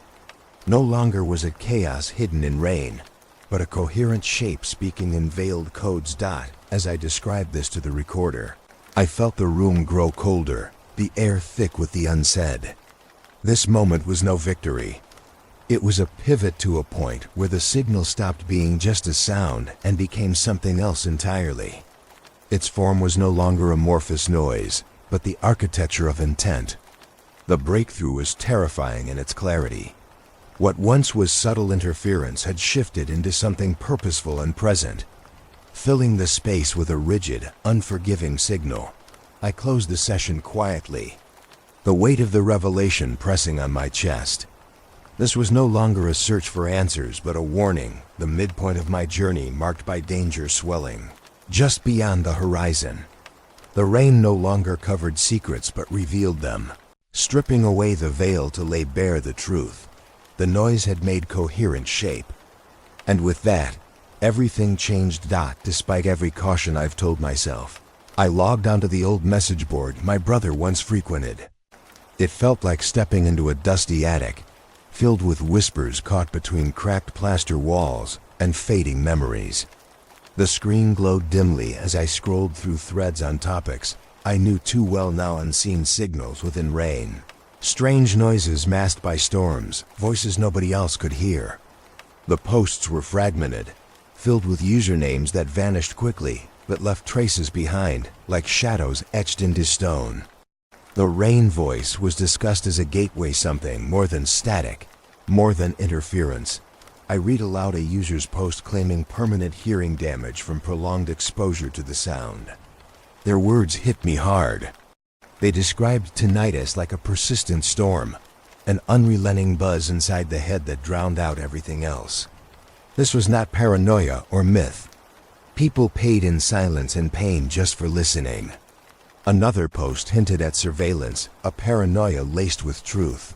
No longer was it chaos hidden in rain, but a coherent shape speaking in veiled codes. As I described this to the recorder, I felt the room grow colder, the air thick with the unsaid. This moment was no victory. It was a pivot to a point where the signal stopped being just a sound and became something else entirely. Its form was no longer amorphous noise, but the architecture of intent. The breakthrough was terrifying in its clarity. What once was subtle interference had shifted into something purposeful and present, filling the space with a rigid, unforgiving signal. I closed the session quietly, the weight of the revelation pressing on my chest. This was no longer a search for answers, but a warning, the midpoint of my journey marked by danger swelling just beyond the horizon. The rain no longer covered secrets but revealed them, stripping away the veil to lay bare the truth. The noise had made coherent shape. And with that, everything changed. Despite every caution I've told myself, I logged onto the old message board my brother once frequented. It felt like stepping into a dusty attic, filled with whispers caught between cracked plaster walls and fading memories. The screen glowed dimly as I scrolled through threads on topics I knew too well now. Unseen signals within rain, strange noises masked by storms, voices nobody else could hear. The posts were fragmented, filled with usernames that vanished quickly but left traces behind, like shadows etched into stone. The rain voice was discussed as a gateway, something more than static, more than interference, I read aloud a user's post claiming permanent hearing damage from prolonged exposure to the sound. Their words hit me hard. They described tinnitus like a persistent storm, an unrelenting buzz inside the head that drowned out everything else. This was not paranoia or myth. People paid in silence and pain just for listening. Another post hinted at surveillance, a paranoia laced with truth.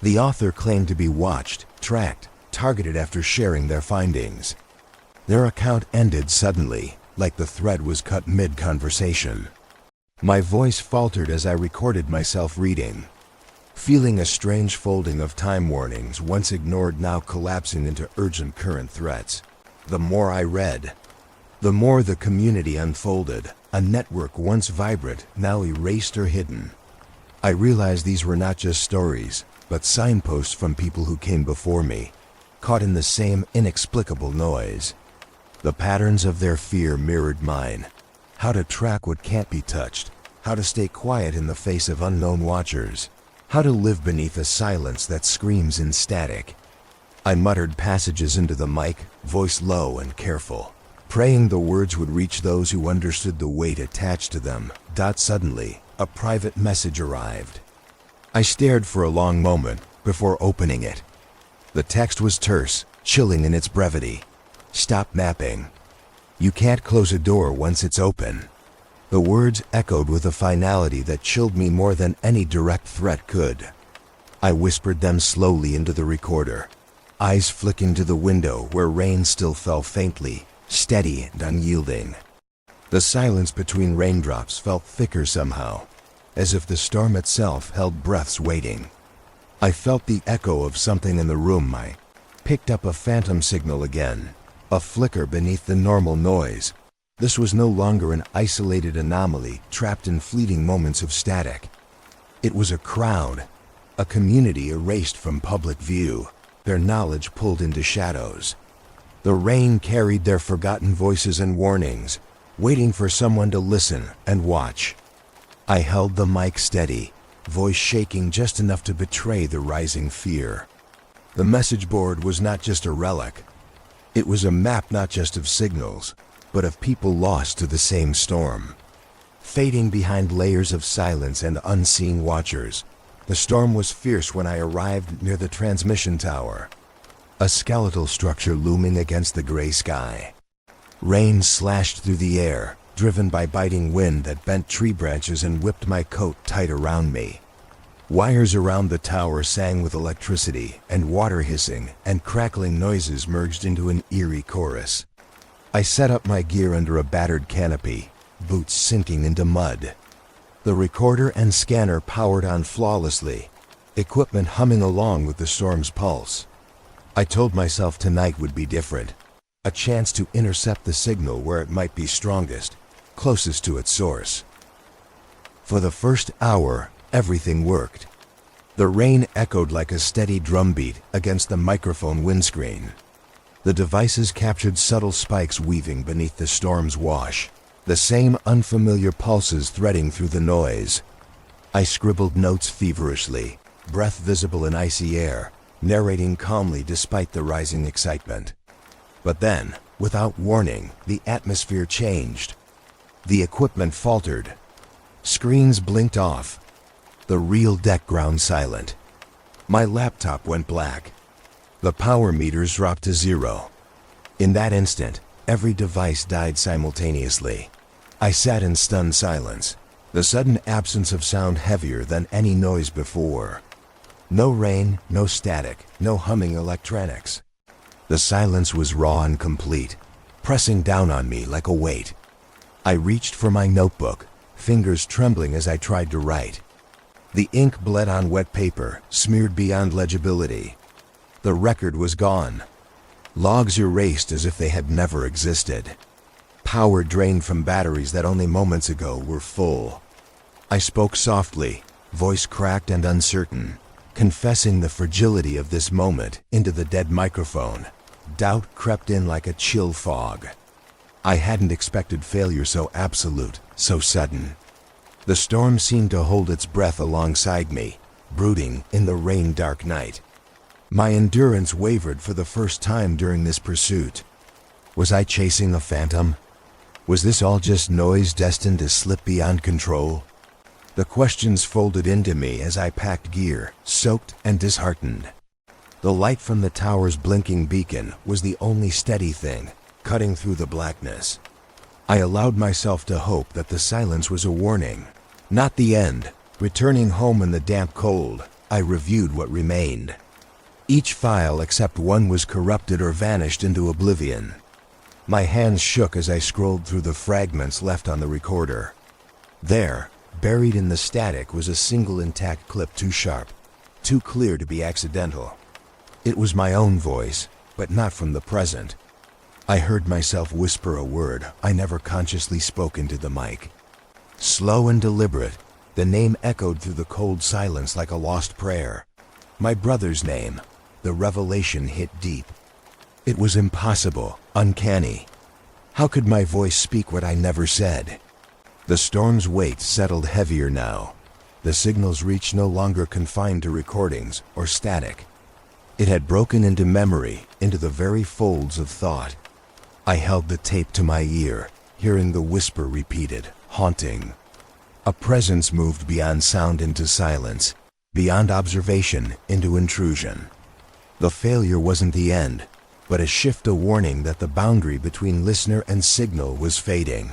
The author claimed to be watched, tracked, targeted after sharing their findings. Their account ended suddenly, like the thread was cut mid-conversation. My voice faltered as I recorded myself reading, feeling a strange folding of time warnings once ignored now collapsing into urgent current threats. The more I read, the more the community unfolded, a network once vibrant, now erased or hidden. I realized these were not just stories, but signposts from people who came before me, caught in the same inexplicable noise. The patterns of their fear mirrored mine. How to track what can't be touched, how to stay quiet in the face of unknown watchers, how to live beneath a silence that screams in static. I muttered passages into the mic, voice low and careful, praying the words would reach those who understood the weight attached to them. Suddenly, a private message arrived. I stared for a long moment before opening it. The text was terse, chilling in its brevity. Stop napping. You can't close a door once it's open. The words echoed with a finality that chilled me more than any direct threat could. I whispered them slowly into the recorder, eyes flicking to the window where rain still fell faintly, steady and unyielding. The silence between raindrops felt thicker somehow, as if the storm itself held breaths waiting. I felt the echo of something in the room. I picked up a phantom signal again, a flicker beneath the normal noise. This was no longer an isolated anomaly trapped in fleeting moments of static. It was a crowd, a community erased from public view, their knowledge pulled into shadows. The rain carried their forgotten voices and warnings, waiting for someone to listen and watch. I held the mic steady, voice shaking just enough to betray the rising fear. The message board was not just a relic. It was a map not just of signals, but of people lost to the same storm. Fading behind layers of silence and unseen watchers, the storm was fierce when I arrived near the transmission tower, a skeletal structure looming against the gray sky. Rain slashed through the air, driven by biting wind that bent tree branches and whipped my coat tight around me. Wires around the tower sang with electricity, and water hissing and crackling noises merged into an eerie chorus. I set up my gear under a battered canopy, boots sinking into mud. The recorder and scanner powered on flawlessly, equipment humming along with the storm's pulse. I told myself tonight would be different, a chance to intercept the signal where it might be strongest, closest to its source. For the first hour, everything worked. The rain echoed like a steady drumbeat against the microphone windscreen. The devices captured subtle spikes weaving beneath the storm's wash, the same unfamiliar pulses threading through the noise. I scribbled notes feverishly, breath visible in icy air, narrating calmly despite the rising excitement. But then, without warning, the atmosphere changed. The equipment faltered. Screens blinked off. The real deck ground silent. My laptop went black. The power meters dropped to zero. In that instant, every device died simultaneously. I sat in stunned silence, the sudden absence of sound heavier than any noise before. No rain, no static, no humming electronics. The silence was raw and complete, pressing down on me like a weight. I reached for my notebook, fingers trembling as I tried to write. The ink bled on wet paper, smeared beyond legibility. The record was gone. Logs erased as if they had never existed. Power drained from batteries that only moments ago were full. I spoke softly, voice cracked and uncertain, confessing the fragility of this moment into the dead microphone. Doubt crept in like a chill fog. I hadn't expected failure so absolute, so sudden. The storm seemed to hold its breath alongside me, brooding in the rain-dark night. My endurance wavered for the first time during this pursuit. Was I chasing a phantom? Was this all just noise destined to slip beyond control? The questions folded into me as I packed gear, soaked and disheartened. The light from the tower's blinking beacon was the only steady thing, cutting through the blackness. I allowed myself to hope that the silence was a warning, not the end. Returning home in the damp cold, I reviewed what remained. Each file except one was corrupted or vanished into oblivion. My hands shook as I scrolled through the fragments left on the recorder. There, buried in the static, was a single intact clip too sharp, too clear to be accidental. It was my own voice, but not from the present. I heard myself whisper a word I never consciously spoke into the mic. Slow and deliberate, the name echoed through the cold silence like a lost prayer. My brother's name. The revelation hit deep. It was impossible, uncanny. How could my voice speak what I never said? The storm's weight settled heavier now. The signal's reach no longer confined to recordings or static. It had broken into memory, into the very folds of thought. I held the tape to my ear, hearing the whisper repeated, haunting. A presence moved beyond sound into silence, beyond observation into intrusion. The failure wasn't the end, but a shift, a warning that the boundary between listener and signal was fading.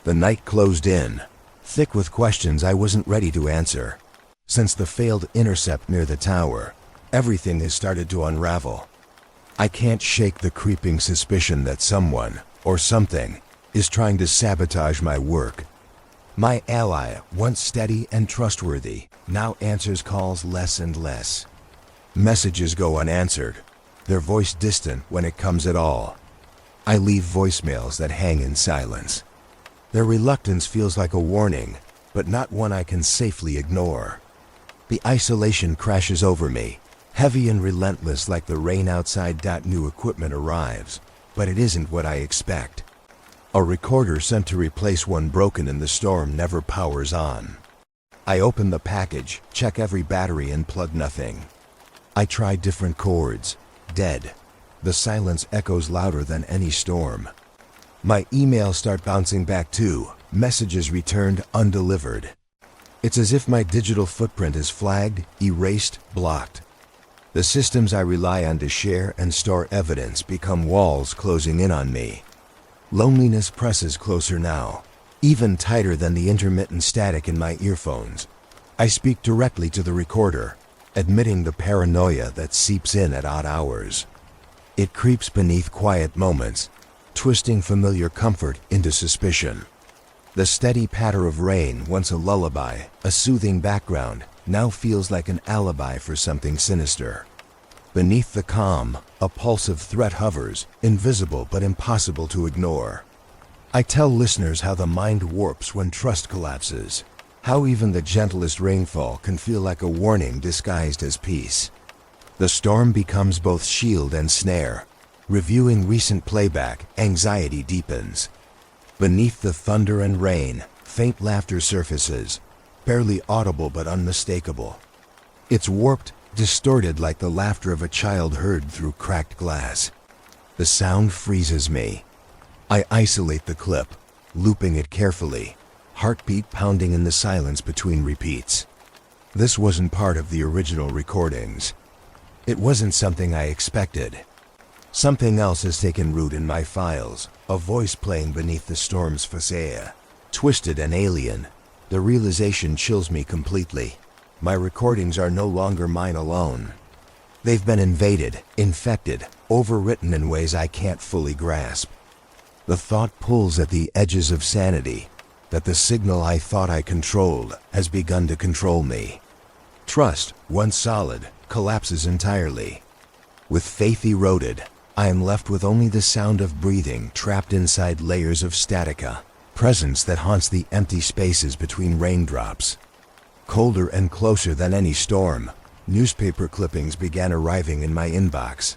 The night closed in, thick with questions I wasn't ready to answer. Since the failed intercept near the tower, everything has started to unravel. I can't shake the creeping suspicion that someone, or something, is trying to sabotage my work. My ally, once steady and trustworthy, now answers calls less and less. Messages go unanswered, their voice distant when it comes at all. I leave voicemails that hang in silence. Their reluctance feels like a warning, but not one I can safely ignore. The isolation crashes over me, heavy and relentless like the rain outside. New equipment arrives, but it isn't what I expect. A recorder sent to replace one broken in the storm never powers on. I open the package, check every battery and plug nothing. I try different chords, dead. The silence echoes louder than any storm. My emails start bouncing back too, messages returned undelivered. It's as if my digital footprint is flagged, erased, blocked. The systems I rely on to share and store evidence become walls closing in on me. Loneliness presses closer now, even tighter than the intermittent static in my earphones. I speak directly to the recorder, admitting the paranoia that seeps in at odd hours. It creeps beneath quiet moments, twisting familiar comfort into suspicion. The steady patter of rain, once a lullaby, a soothing background, now feels like an alibi for something sinister. Beneath the calm, a pulse of threat hovers, invisible but impossible to ignore. I tell listeners how the mind warps when trust collapses, how even the gentlest rainfall can feel like a warning disguised as peace. The storm becomes both shield and snare. Reviewing recent playback, anxiety deepens. Beneath the thunder and rain, faint laughter surfaces, barely audible but unmistakable. It's warped, distorted like the laughter of a child heard through cracked glass. The sound freezes me. I isolate the clip, looping it carefully, heartbeat pounding in the silence between repeats. This wasn't part of the original recordings. It wasn't something I expected. Something else has taken root in my files, a voice playing beneath the storm's facade. Twisted and alien, the realization chills me completely. My recordings are no longer mine alone. They've been invaded, infected, overwritten in ways I can't fully grasp. The thought pulls at the edges of sanity, that the signal I thought I controlled has begun to control me. Trust, once solid, collapses entirely. With faith eroded, I am left with only the sound of breathing trapped inside layers of statica, presence that haunts the empty spaces between raindrops. Colder and closer than any storm, newspaper clippings began arriving in my inbox.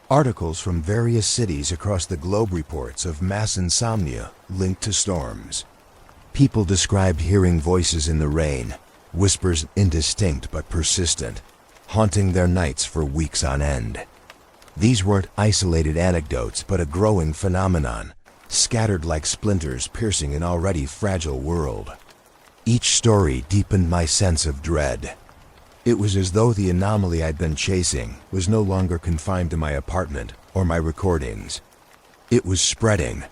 Articles from various cities across the globe, reports of mass insomnia linked to storms. People described hearing voices in the rain, whispers indistinct but persistent. haunting their nights for weeks on end. These weren't isolated anecdotes, but a growing phenomenon, scattered like splinters piercing an already fragile world. Each story deepened my sense of dread. It was as though the anomaly I'd been chasing was no longer confined to my apartment or my recordings. It was spreading.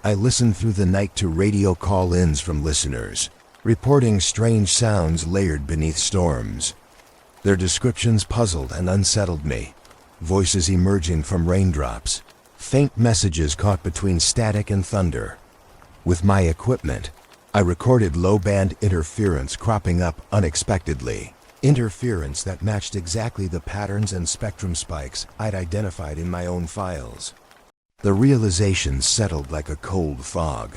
I listened through the night to radio call-ins from listeners, reporting strange sounds layered beneath storms. Their descriptions puzzled and unsettled me, voices emerging from raindrops, faint messages caught between static and thunder. With my equipment, I recorded low-band interference cropping up unexpectedly, interference that matched exactly the patterns and spectrum spikes I'd identified in my own files. The realization settled like a cold fog.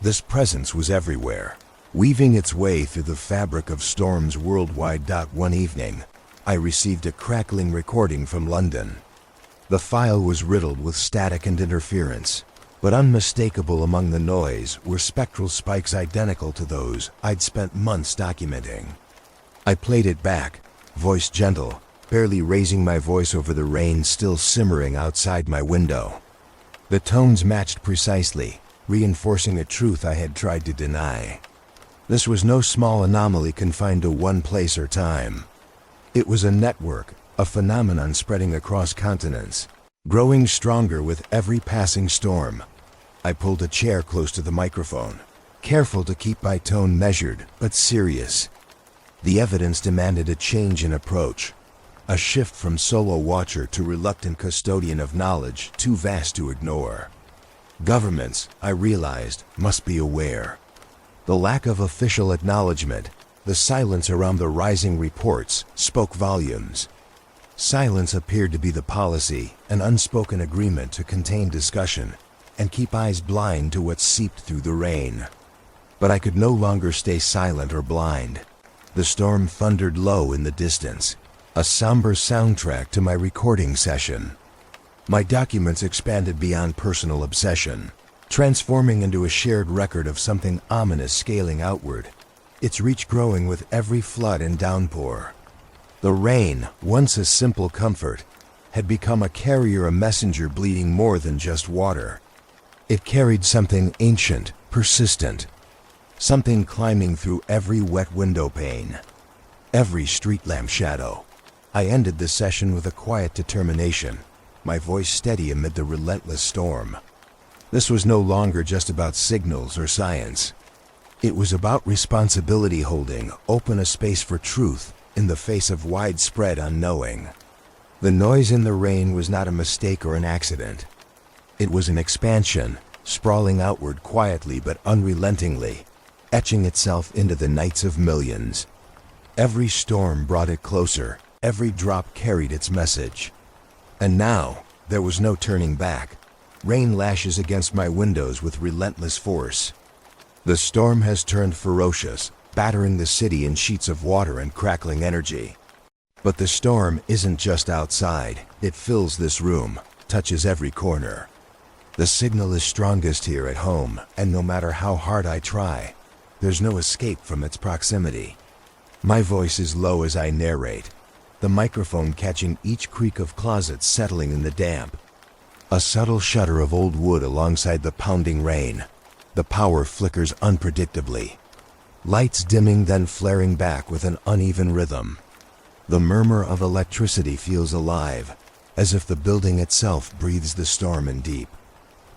This presence was everywhere, weaving its way through the fabric of storms worldwide. One evening, I received a crackling recording from London. The file was riddled with static and interference, but unmistakable among the noise were spectral spikes identical to those I'd spent months documenting. I played it back, voice gentle, barely raising my voice over the rain still simmering outside my window. The tones matched precisely, reinforcing a truth I had tried to deny. This was no small anomaly confined to one place or time. It was a network, a phenomenon spreading across continents, growing stronger with every passing storm. I pulled a chair close to the microphone, careful to keep my tone measured but serious. The evidence demanded a change in approach, a shift from solo watcher to reluctant custodian of knowledge too vast to ignore. Governments, I realized, must be aware. The lack of official acknowledgement, the silence around the rising reports, spoke volumes. Silence appeared to be the policy, an unspoken agreement to contain discussion and keep eyes blind to what seeped through the rain. But I could no longer stay silent or blind. The storm thundered low in the distance, a somber soundtrack to my recording session. My documents expanded beyond personal obsession, transforming into a shared record of something ominous scaling outward, its reach growing with every flood and downpour. The rain, once a simple comfort, had become a carrier, a messenger bleeding more than just water. It carried something ancient, persistent, something climbing through every wet window pane, every street lamp shadow. I ended the session with a quiet determination, my voice steady amid the relentless storm. This was no longer just about signals or science. It was about responsibility, holding open a space for truth in the face of widespread unknowing. The noise in the rain was not a mistake or an accident. It was an expansion, sprawling outward quietly but unrelentingly, etching itself into the nights of millions. Every storm brought it closer, every drop carried its message. And now, there was no turning back. Rain lashes against my windows with relentless force. The storm has turned ferocious, battering the city in sheets of water and crackling energy. But the storm isn't just outside, it fills this room, touches every corner. The signal is strongest here at home, and no matter how hard I try, there's no escape from its proximity. My voice is low as I narrate, the microphone catching each creak of closets settling in the damp. A subtle shudder of old wood alongside the pounding rain. The power flickers unpredictably. Lights dimming then flaring back with an uneven rhythm. The murmur of electricity feels alive, as if the building itself breathes the storm in deep.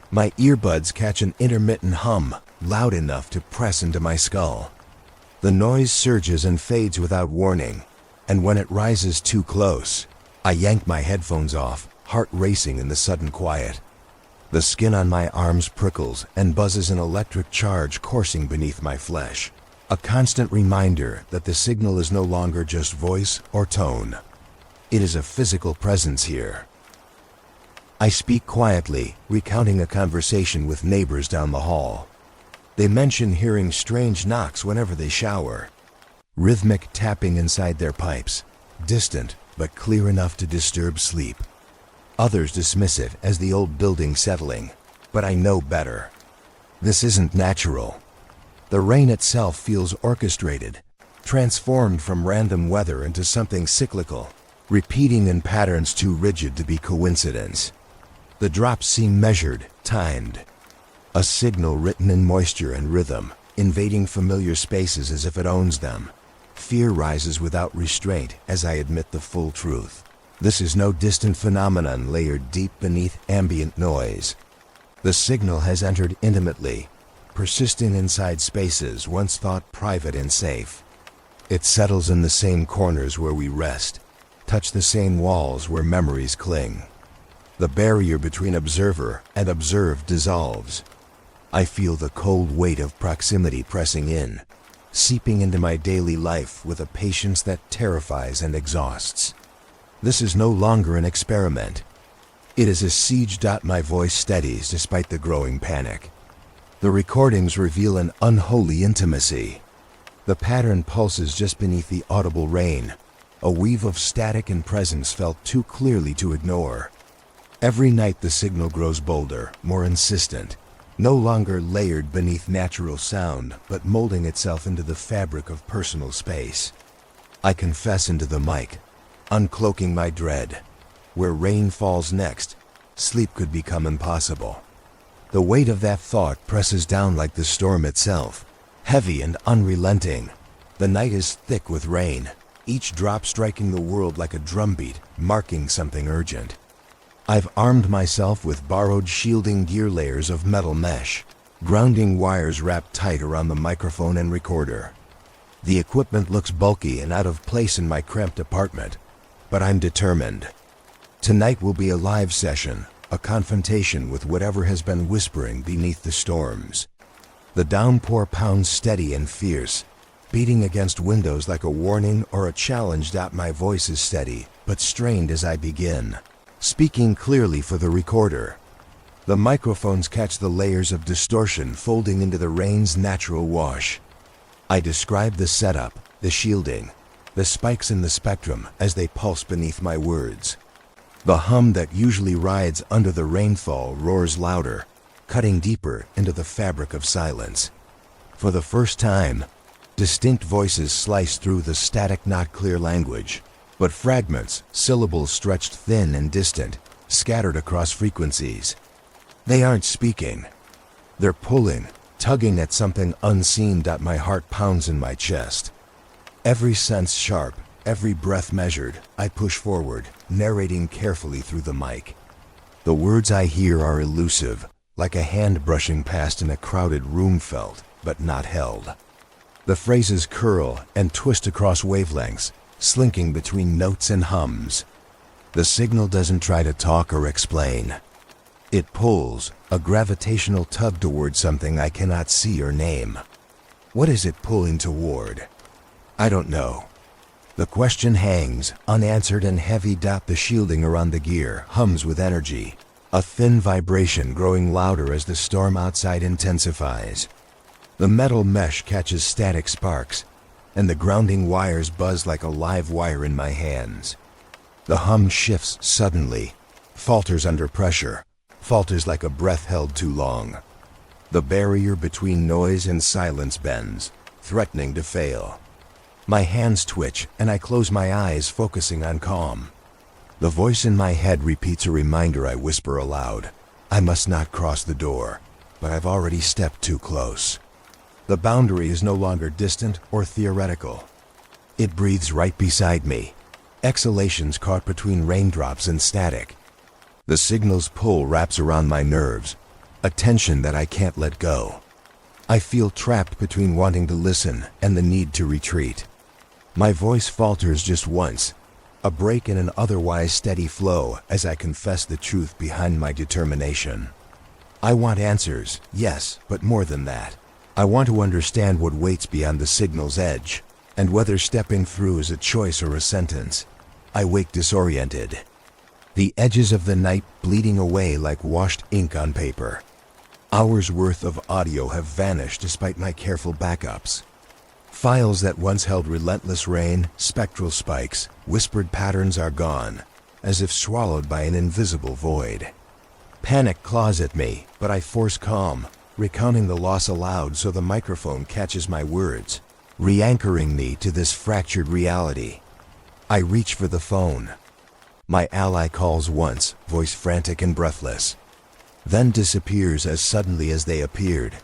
My earbuds catch an intermittent hum, loud enough to press into my skull. The noise surges and fades without warning, and when it rises too close, I yank my headphones off, heart racing in the sudden quiet. The skin on my arms prickles and buzzes an electric charge coursing beneath my flesh. A constant reminder that the signal is no longer just voice or tone. It is a physical presence here. I speak quietly, recounting a conversation with neighbors down the hall. They mention hearing strange knocks whenever they shower. Rhythmic tapping inside their pipes, distant but clear enough to disturb sleep. Others dismiss it as the old building settling, but I know better. This isn't natural. The rain itself feels orchestrated, transformed from random weather into something cyclical, repeating in patterns too rigid to be coincidence. The drops seem measured, timed. A signal written in moisture and rhythm, invading familiar spaces as if it owns them. Fear rises without restraint as I admit the full truth. This is no distant phenomenon layered deep beneath ambient noise. The signal has entered intimately, persisting inside spaces once thought private and safe. It settles in the same corners where we rest, touch the same walls where memories cling. The barrier between observer and observed dissolves. I feel the cold weight of proximity pressing in, seeping into my daily life with a patience that terrifies and exhausts. This is no longer an experiment. It is a siege. My voice steadies despite the growing panic. The recordings reveal an unholy intimacy. The pattern pulses just beneath the audible rain, a weave of static and presence felt too clearly to ignore. Every night the signal grows bolder, more insistent, no longer layered beneath natural sound, but molding itself into the fabric of personal space. I confess into the mic, uncloaking my dread. Where rain falls next, sleep could become impossible. The weight of that thought presses down like the storm itself, heavy and unrelenting. The night is thick with rain, each drop striking the world like a drumbeat, marking something urgent. I've armed myself with borrowed shielding gear layers of metal mesh, grounding wires wrapped tight around the microphone and recorder. The equipment looks bulky and out of place in my cramped apartment, but I'm determined. Tonight will be a live session, a confrontation with whatever has been whispering beneath the storms. The downpour pounds steady and fierce, beating against windows like a warning or a challenge. My voice is steady, but strained as I begin, speaking clearly for the recorder. The microphones catch the layers of distortion folding into the rain's natural wash. I describe the setup, the shielding, the spikes in the spectrum as they pulse beneath my words. The hum that usually rides under the rainfall roars louder, cutting deeper into the fabric of silence. For the first time, distinct voices slice through the static, not clear language, but fragments, syllables stretched thin and distant, scattered across frequencies. They aren't speaking. They're pulling, tugging at something unseen. My heart pounds in my chest. Every sense sharp, every breath measured, I push forward, narrating carefully through the mic. The words I hear are elusive, like a hand brushing past in a crowded room, felt, but not held. The phrases curl and twist across wavelengths, slinking between notes and hums. The signal doesn't try to talk or explain. It pulls, a gravitational tug toward something I cannot see or name. What is it pulling toward? I don't know. The question hangs, unanswered and heavy. The shielding around the gear hums with energy, a thin vibration growing louder as the storm outside intensifies. The metal mesh catches static sparks, and the grounding wires buzz like a live wire in my hands. The hum shifts suddenly, falters under pressure, falters like a breath held too long. The barrier between noise and silence bends, threatening to fail. My hands twitch, and I close my eyes, focusing on calm. The voice in my head repeats a reminder I whisper aloud. I must not cross the door, but I've already stepped too close. The boundary is no longer distant or theoretical. It breathes right beside me, exhalations caught between raindrops and static. The signal's pull wraps around my nerves, a tension that I can't let go. I feel trapped between wanting to listen and the need to retreat. My voice falters just once, a break in an otherwise steady flow as I confess the truth behind my determination. I want answers, yes, but more than that. I want to understand what waits beyond the signal's edge, and whether stepping through is a choice or a sentence. I wake disoriented, the edges of the night bleeding away like washed ink on paper. Hours worth of audio have vanished despite my careful backups. Files that once held relentless rain, spectral spikes, whispered patterns are gone, as if swallowed by an invisible void. Panic claws at me, but I force calm, recounting the loss aloud so the microphone catches my words, re-anchoring me to this fractured reality. I reach for the phone. My ally calls once, voice frantic and breathless, then disappears as suddenly as they appeared,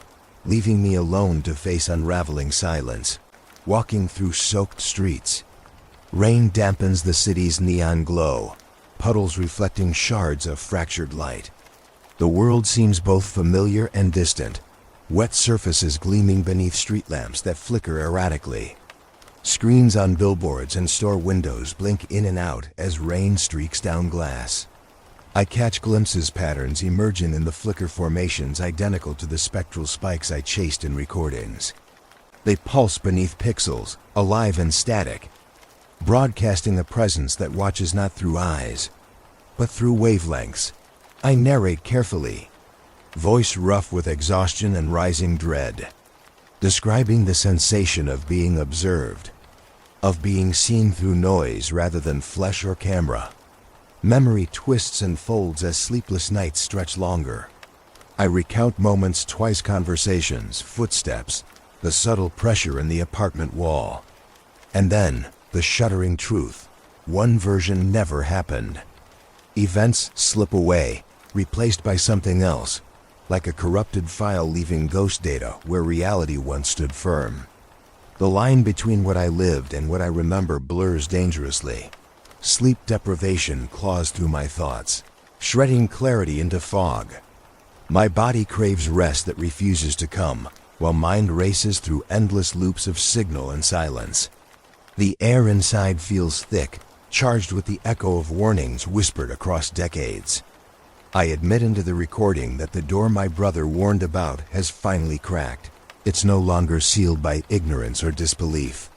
leaving me alone to face unraveling silence. Walking through soaked streets. Rain dampens the city's neon glow, puddles reflecting shards of fractured light. The world seems both familiar and distant, wet surfaces gleaming beneath street lamps that flicker erratically. Screens on billboards and store windows blink in and out as rain streaks down glass. I catch glimpses patterns emerging in the flicker formations identical to the spectral spikes I chased in recordings. They pulse beneath pixels, alive and static, broadcasting a presence that watches not through eyes, but through wavelengths. I narrate carefully, voice rough with exhaustion and rising dread, describing the sensation of being observed, of being seen through noise rather than flesh or camera. Memory twists and folds as sleepless nights stretch longer. I recount moments, twice conversations, footsteps, the subtle pressure in the apartment wall. And then, the shuddering truth. One version never happened. Events slip away, replaced by something else, like a corrupted file leaving ghost data where reality once stood firm. The line between what I lived and what I remember blurs dangerously. Sleep deprivation claws through my thoughts, shredding clarity into fog. My body craves rest that refuses to come, while mind races through endless loops of signal and silence. The air inside feels thick, charged with the echo of warnings whispered across decades. I admit into the recording that the door my brother warned about has finally cracked. It's no longer sealed by ignorance or disbelief.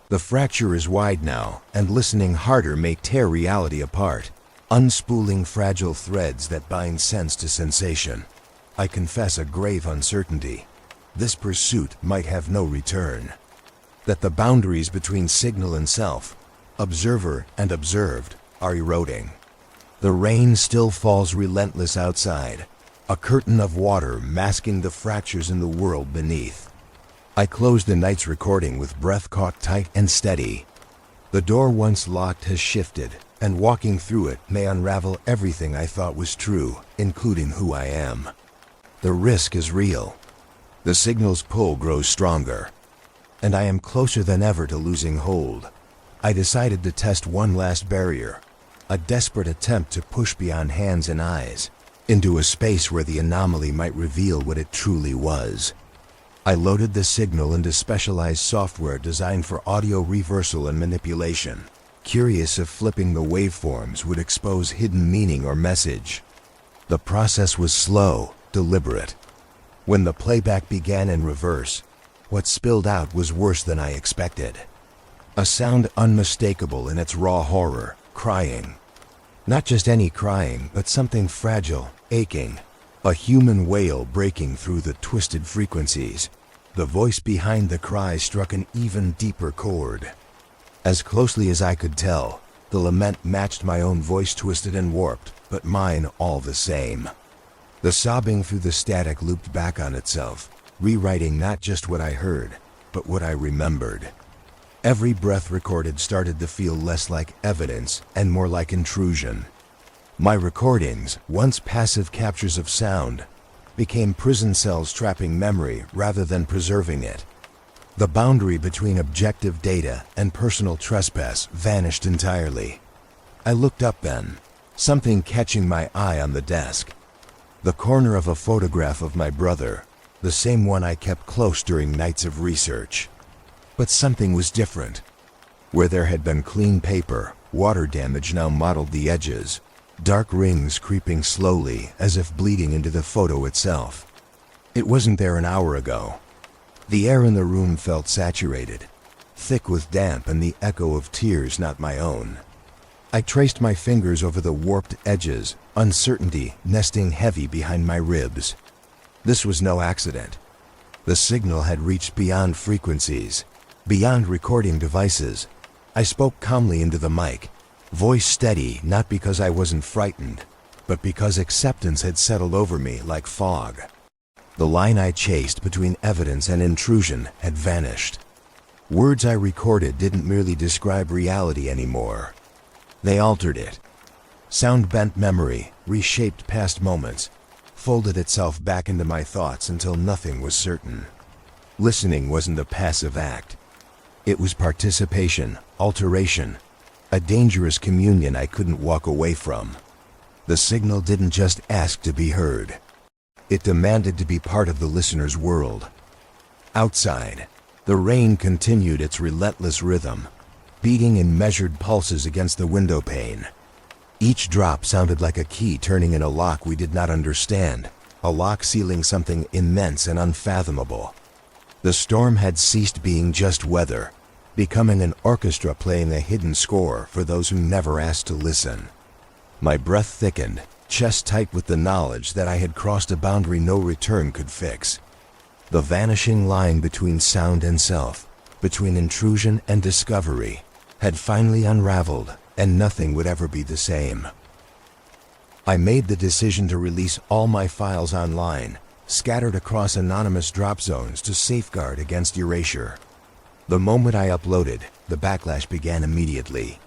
The fracture is wide now, and listening harder may tear reality apart, unspooling fragile threads that bind sense to sensation. I confess a grave uncertainty. This pursuit might have no return. That the boundaries between signal and self, observer and observed, are eroding. The rain still falls relentless outside, a curtain of water masking the fractures in the world beneath. I close the night's recording with breath caught tight and steady. The door once locked has shifted, and walking through it may unravel everything I thought was true, including who I am. The risk is real. The signal's pull grows stronger, and I am closer than ever to losing hold. I decided to test one last barrier, a desperate attempt to push beyond hands and eyes, into a space where the anomaly might reveal what it truly was. I loaded the signal into specialized software designed for audio reversal and manipulation, curious if flipping the waveforms would expose hidden meaning or message. The process was slow, deliberate. When the playback began in reverse, what spilled out was worse than I expected. A sound unmistakable in its raw horror, crying. Not just any crying, but something fragile, aching. A human wail breaking through the twisted frequencies. The voice behind the cry struck an even deeper chord. As closely as I could tell, the lament matched my own voice, twisted and warped, but mine all the same. The sobbing through the static looped back on itself, rewriting not just what I heard, but what I remembered. Every breath recorded started to feel less like evidence and more like intrusion. My recordings, once passive captures of sound, became prison cells trapping memory rather than preserving it. The boundary between objective data and personal trespass vanished entirely. I looked up then, something catching my eye on the desk. The corner of a photograph of my brother, the same one I kept close during nights of research. But something was different. Where there had been clean paper, water damage now mottled the edges, dark rings creeping slowly as if bleeding into the photo itself. It wasn't there an hour ago. The air in the room felt saturated, thick with damp and the echo of tears not my own. I traced my fingers over the warped edges, uncertainty nesting heavy behind my ribs. This was no accident. The signal had reached beyond frequencies, beyond recording devices. I spoke calmly into the mic, voice steady, not because I wasn't frightened, but because acceptance had settled over me like fog. The line I chased between evidence and intrusion had vanished. Words I recorded didn't merely describe reality anymore. They altered it. Sound bent memory, reshaped past moments, folded itself back into my thoughts until nothing was certain. Listening wasn't a passive act. It was participation, alteration, a dangerous communion I couldn't walk away from. The signal didn't just ask to be heard. It demanded to be part of the listener's world. Outside, the rain continued its relentless rhythm, beating in measured pulses against the window pane. Each drop sounded like a key turning in a lock we did not understand, a lock sealing something immense and unfathomable. The storm had ceased being just weather, becoming an orchestra playing a hidden score for those who never asked to listen. My breath thickened, chest tight with the knowledge that I had crossed a boundary no return could fix. The vanishing line between sound and self, between intrusion and discovery, had finally unraveled, and nothing would ever be the same. I made the decision to release all my files online, scattered across anonymous drop zones to safeguard against erasure. The moment I uploaded, the backlash began immediately.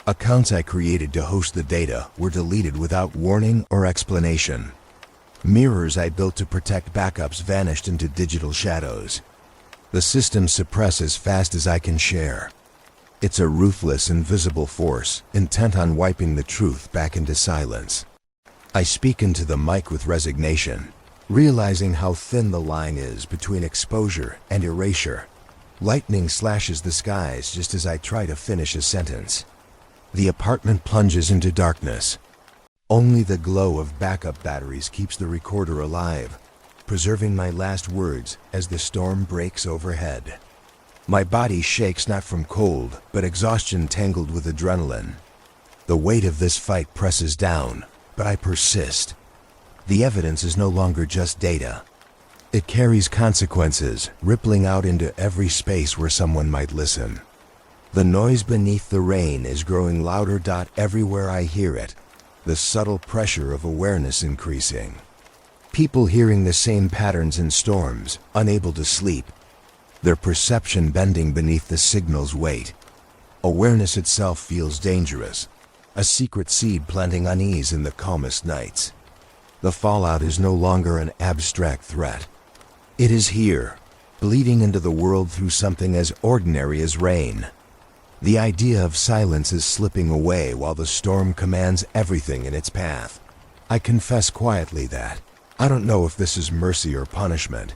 Accounts I created to host the data were deleted without warning or explanation. Mirrors I built to protect backups vanished into digital shadows. The systems suppress as fast as I can share. It's a ruthless, invisible force, intent on wiping the truth back into silence. I speak into the mic with resignation, realizing how thin the line is between exposure and erasure. Lightning slashes the skies just as I try to finish a sentence. The apartment plunges into darkness. Only the glow of backup batteries keeps the recorder alive, preserving my last words as the storm breaks overhead. My body shakes not from cold, but exhaustion tangled with adrenaline. The weight of this fight presses down, but I persist. The evidence is no longer just data. It carries consequences, rippling out into every space where someone might listen. The noise beneath the rain is growing louder. Everywhere I hear it, the subtle pressure of awareness increasing. People hearing the same patterns in storms, unable to sleep, their perception bending beneath the signal's weight. Awareness itself feels dangerous, a secret seed planting unease in the calmest nights. The fallout is no longer an abstract threat. It is here, bleeding into the world through something as ordinary as rain. The idea of silence is slipping away while the storm commands everything in its path. I confess quietly that I don't know if this is mercy or punishment.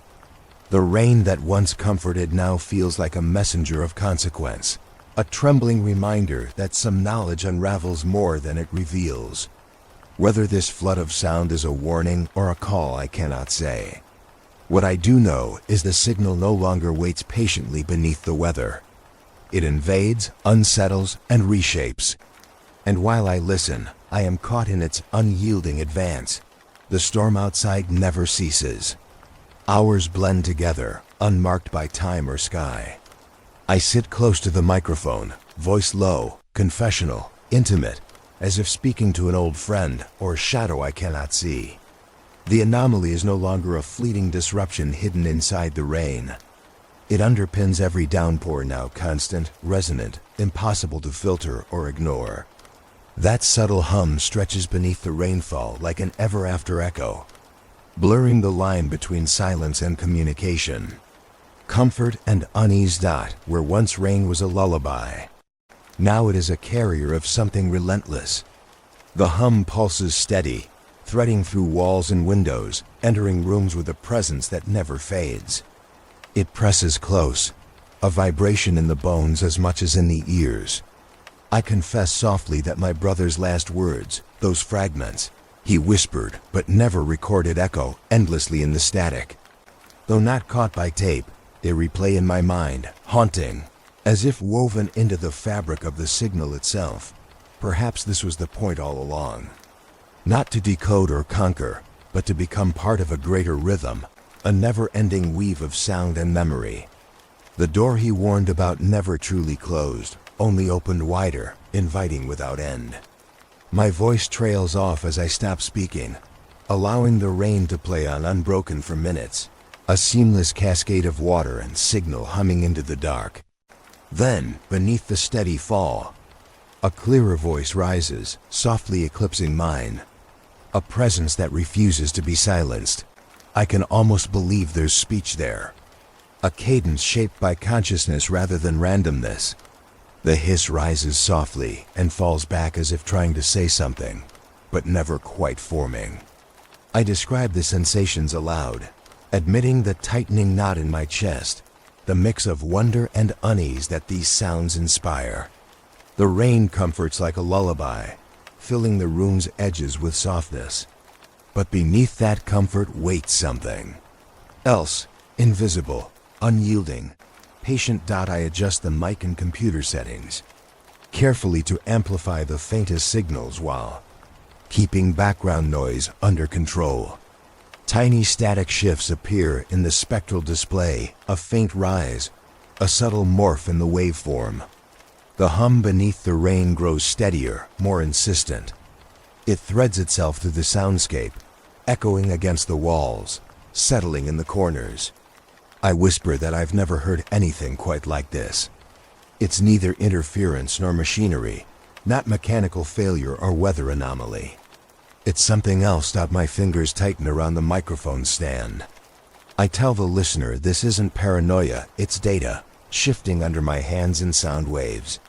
The rain that once comforted now feels like a messenger of consequence, a trembling reminder that some knowledge unravels more than it reveals. Whether this flood of sound is a warning or a call, I cannot say. What I do know is the signal no longer waits patiently beneath the weather. It invades, unsettles, and reshapes. And while I listen, I am caught in its unyielding advance. The storm outside never ceases. Hours blend together, unmarked by time or sky. I sit close to the microphone, voice low, confessional, intimate, as if speaking to an old friend or a shadow I cannot see. The anomaly is no longer a fleeting disruption hidden inside the rain. It underpins every downpour, now constant, resonant, impossible to filter or ignore. That subtle hum stretches beneath the rainfall like an ever-after echo, blurring the line between silence and communication. Comfort and unease. Where once rain was a lullaby, now it is a carrier of something relentless. The hum pulses steady, threading through walls and windows, entering rooms with a presence that never fades. It presses close, a vibration in the bones as much as in the ears. I confess softly that my brother's last words, those fragments, he whispered but never recorded, echo endlessly in the static. Though not caught by tape, they replay in my mind, haunting, as if woven into the fabric of the signal itself. Perhaps this was the point all along. Not to decode or conquer, but to become part of a greater rhythm, a never-ending weave of sound and memory. The door he warned about never truly closed, only opened wider, inviting without end. My voice trails off as I stop speaking, allowing the rain to play on unbroken for minutes, a seamless cascade of water and signal humming into the dark. Then, beneath the steady fall, a clearer voice rises, softly eclipsing mine. A presence that refuses to be silenced. I can almost believe there's speech there. A cadence shaped by consciousness rather than randomness. The hiss rises softly and falls back as if trying to say something, but never quite forming. I describe the sensations aloud, admitting the tightening knot in my chest, the mix of wonder and unease that these sounds inspire. The rain comforts like a lullaby, filling the room's edges with softness. But beneath that comfort waits something else, invisible, unyielding, patient. I adjust the mic and computer settings, carefully to amplify the faintest signals while keeping background noise under control. Tiny static shifts appear in the spectral display, a faint rise, a subtle morph in the waveform. The hum beneath the rain grows steadier, more insistent. It threads itself through the soundscape, echoing against the walls, settling in the corners. I whisper that I've never heard anything quite like this. It's neither interference nor machinery, not mechanical failure or weather anomaly. It's something else. My fingers tighten around the microphone stand. I tell the listener this isn't paranoia, it's data, shifting under my hands in sound waves.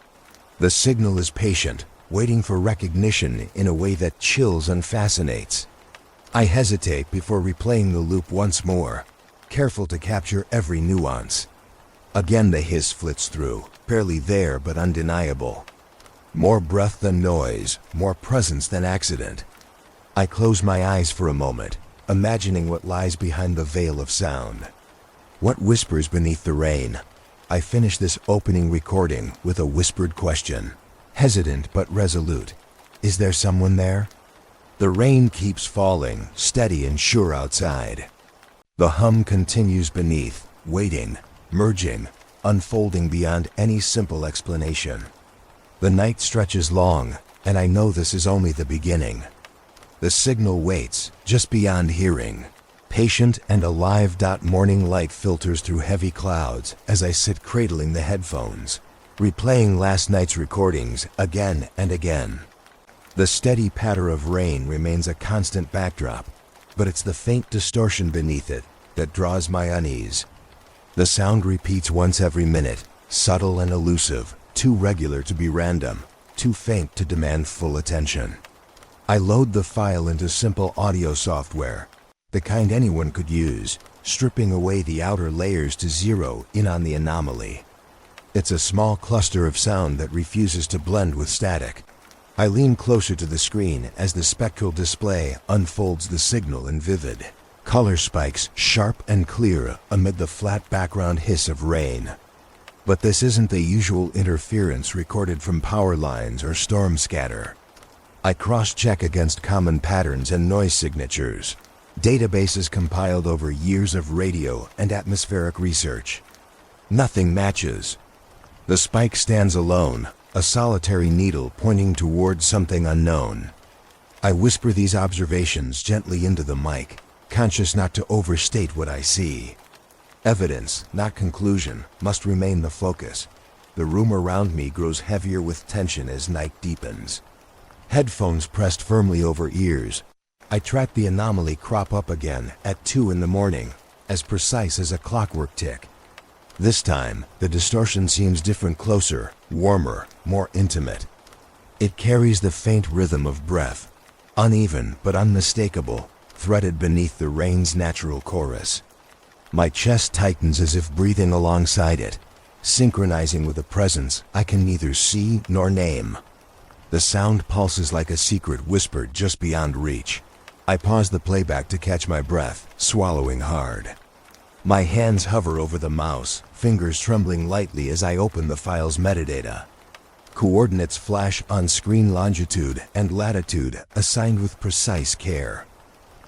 The signal is patient, waiting for recognition in a way that chills and fascinates. I hesitate before replaying the loop once more, careful to capture every nuance. Again the hiss flits through, barely there but undeniable. More breath than noise, more presence than accident. I close my eyes for a moment, imagining what lies behind the veil of sound. What whispers beneath the rain? I finish this opening recording with a whispered question, hesitant but resolute. Is there someone there? The rain keeps falling, steady and sure outside. The hum continues beneath, waiting, merging, unfolding beyond any simple explanation. The night stretches long, and I know this is only the beginning. The signal waits, just beyond hearing, patient and alive. Morning light filters through heavy clouds as I sit cradling the headphones, replaying last night's recordings again and again. The steady patter of rain remains a constant backdrop, but it's the faint distortion beneath it that draws my unease. The sound repeats once every minute, subtle and elusive, too regular to be random, too faint to demand full attention. I load the file into simple audio software, the kind anyone could use, stripping away the outer layers to zero in on the anomaly. It's a small cluster of sound that refuses to blend with static. I lean closer to the screen as the spectral display unfolds the signal in vivid color spikes, sharp and clear amid the flat background hiss of rain. But this isn't the usual interference recorded from power lines or storm scatter. I cross-check against common patterns and noise signatures, databases compiled over years of radio and atmospheric research. Nothing matches. The spike stands alone, a solitary needle pointing towards something unknown. I whisper these observations gently into the mic, conscious not to overstate what I see. Evidence, not conclusion, must remain the focus. The room around me grows heavier with tension as night deepens. Headphones pressed firmly over ears, I track the anomaly crop up again at 2 in the morning, as precise as a clockwork tick. This time, the distortion seems different, closer, warmer, more intimate. It carries the faint rhythm of breath, uneven but unmistakable, threaded beneath the rain's natural chorus. My chest tightens as if breathing alongside it, synchronizing with a presence I can neither see nor name. The sound pulses like a secret whispered just beyond reach. I pause the playback to catch my breath, swallowing hard. My hands hover over the mouse, fingers trembling lightly as I open the file's metadata. Coordinates flash on screen, longitude and latitude assigned with precise care.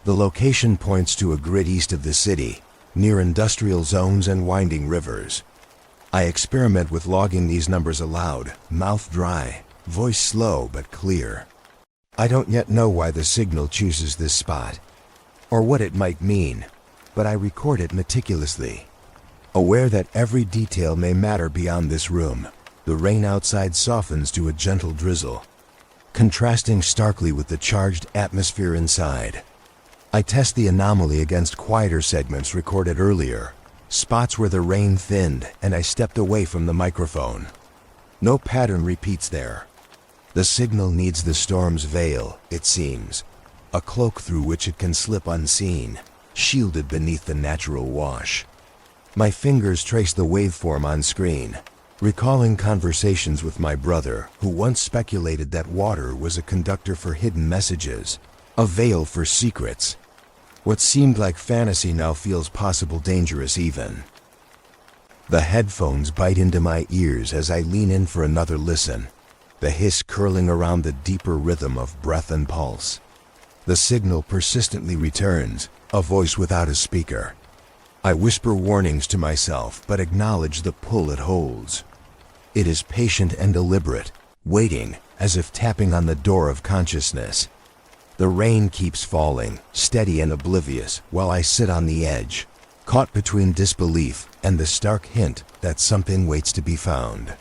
The location points to a grid east of the city, near industrial zones and winding rivers. I experiment with logging these numbers aloud, mouth dry, voice slow but clear. I don't yet know why the signal chooses this spot, or what it might mean, but I record it meticulously. Aware that every detail may matter beyond this room, the rain outside softens to a gentle drizzle, contrasting starkly with the charged atmosphere inside. I test the anomaly against quieter segments recorded earlier, spots where the rain thinned and I stepped away from the microphone. No pattern repeats there. The signal needs the storm's veil, it seems, a cloak through which it can slip unseen, shielded beneath the natural wash. My fingers trace the waveform on screen, recalling conversations with my brother who once speculated that water was a conductor for hidden messages, a veil for secrets. What seemed like fantasy now feels possible, dangerous even. The headphones bite into my ears as I lean in for another listen, the hiss curling around the deeper rhythm of breath and pulse. The signal persistently returns, a voice without a speaker. I whisper warnings to myself, but acknowledge the pull it holds. It is patient and deliberate, waiting, as if tapping on the door of consciousness. The rain keeps falling, steady and oblivious, while I sit on the edge, caught between disbelief and the stark hint that something waits to be found.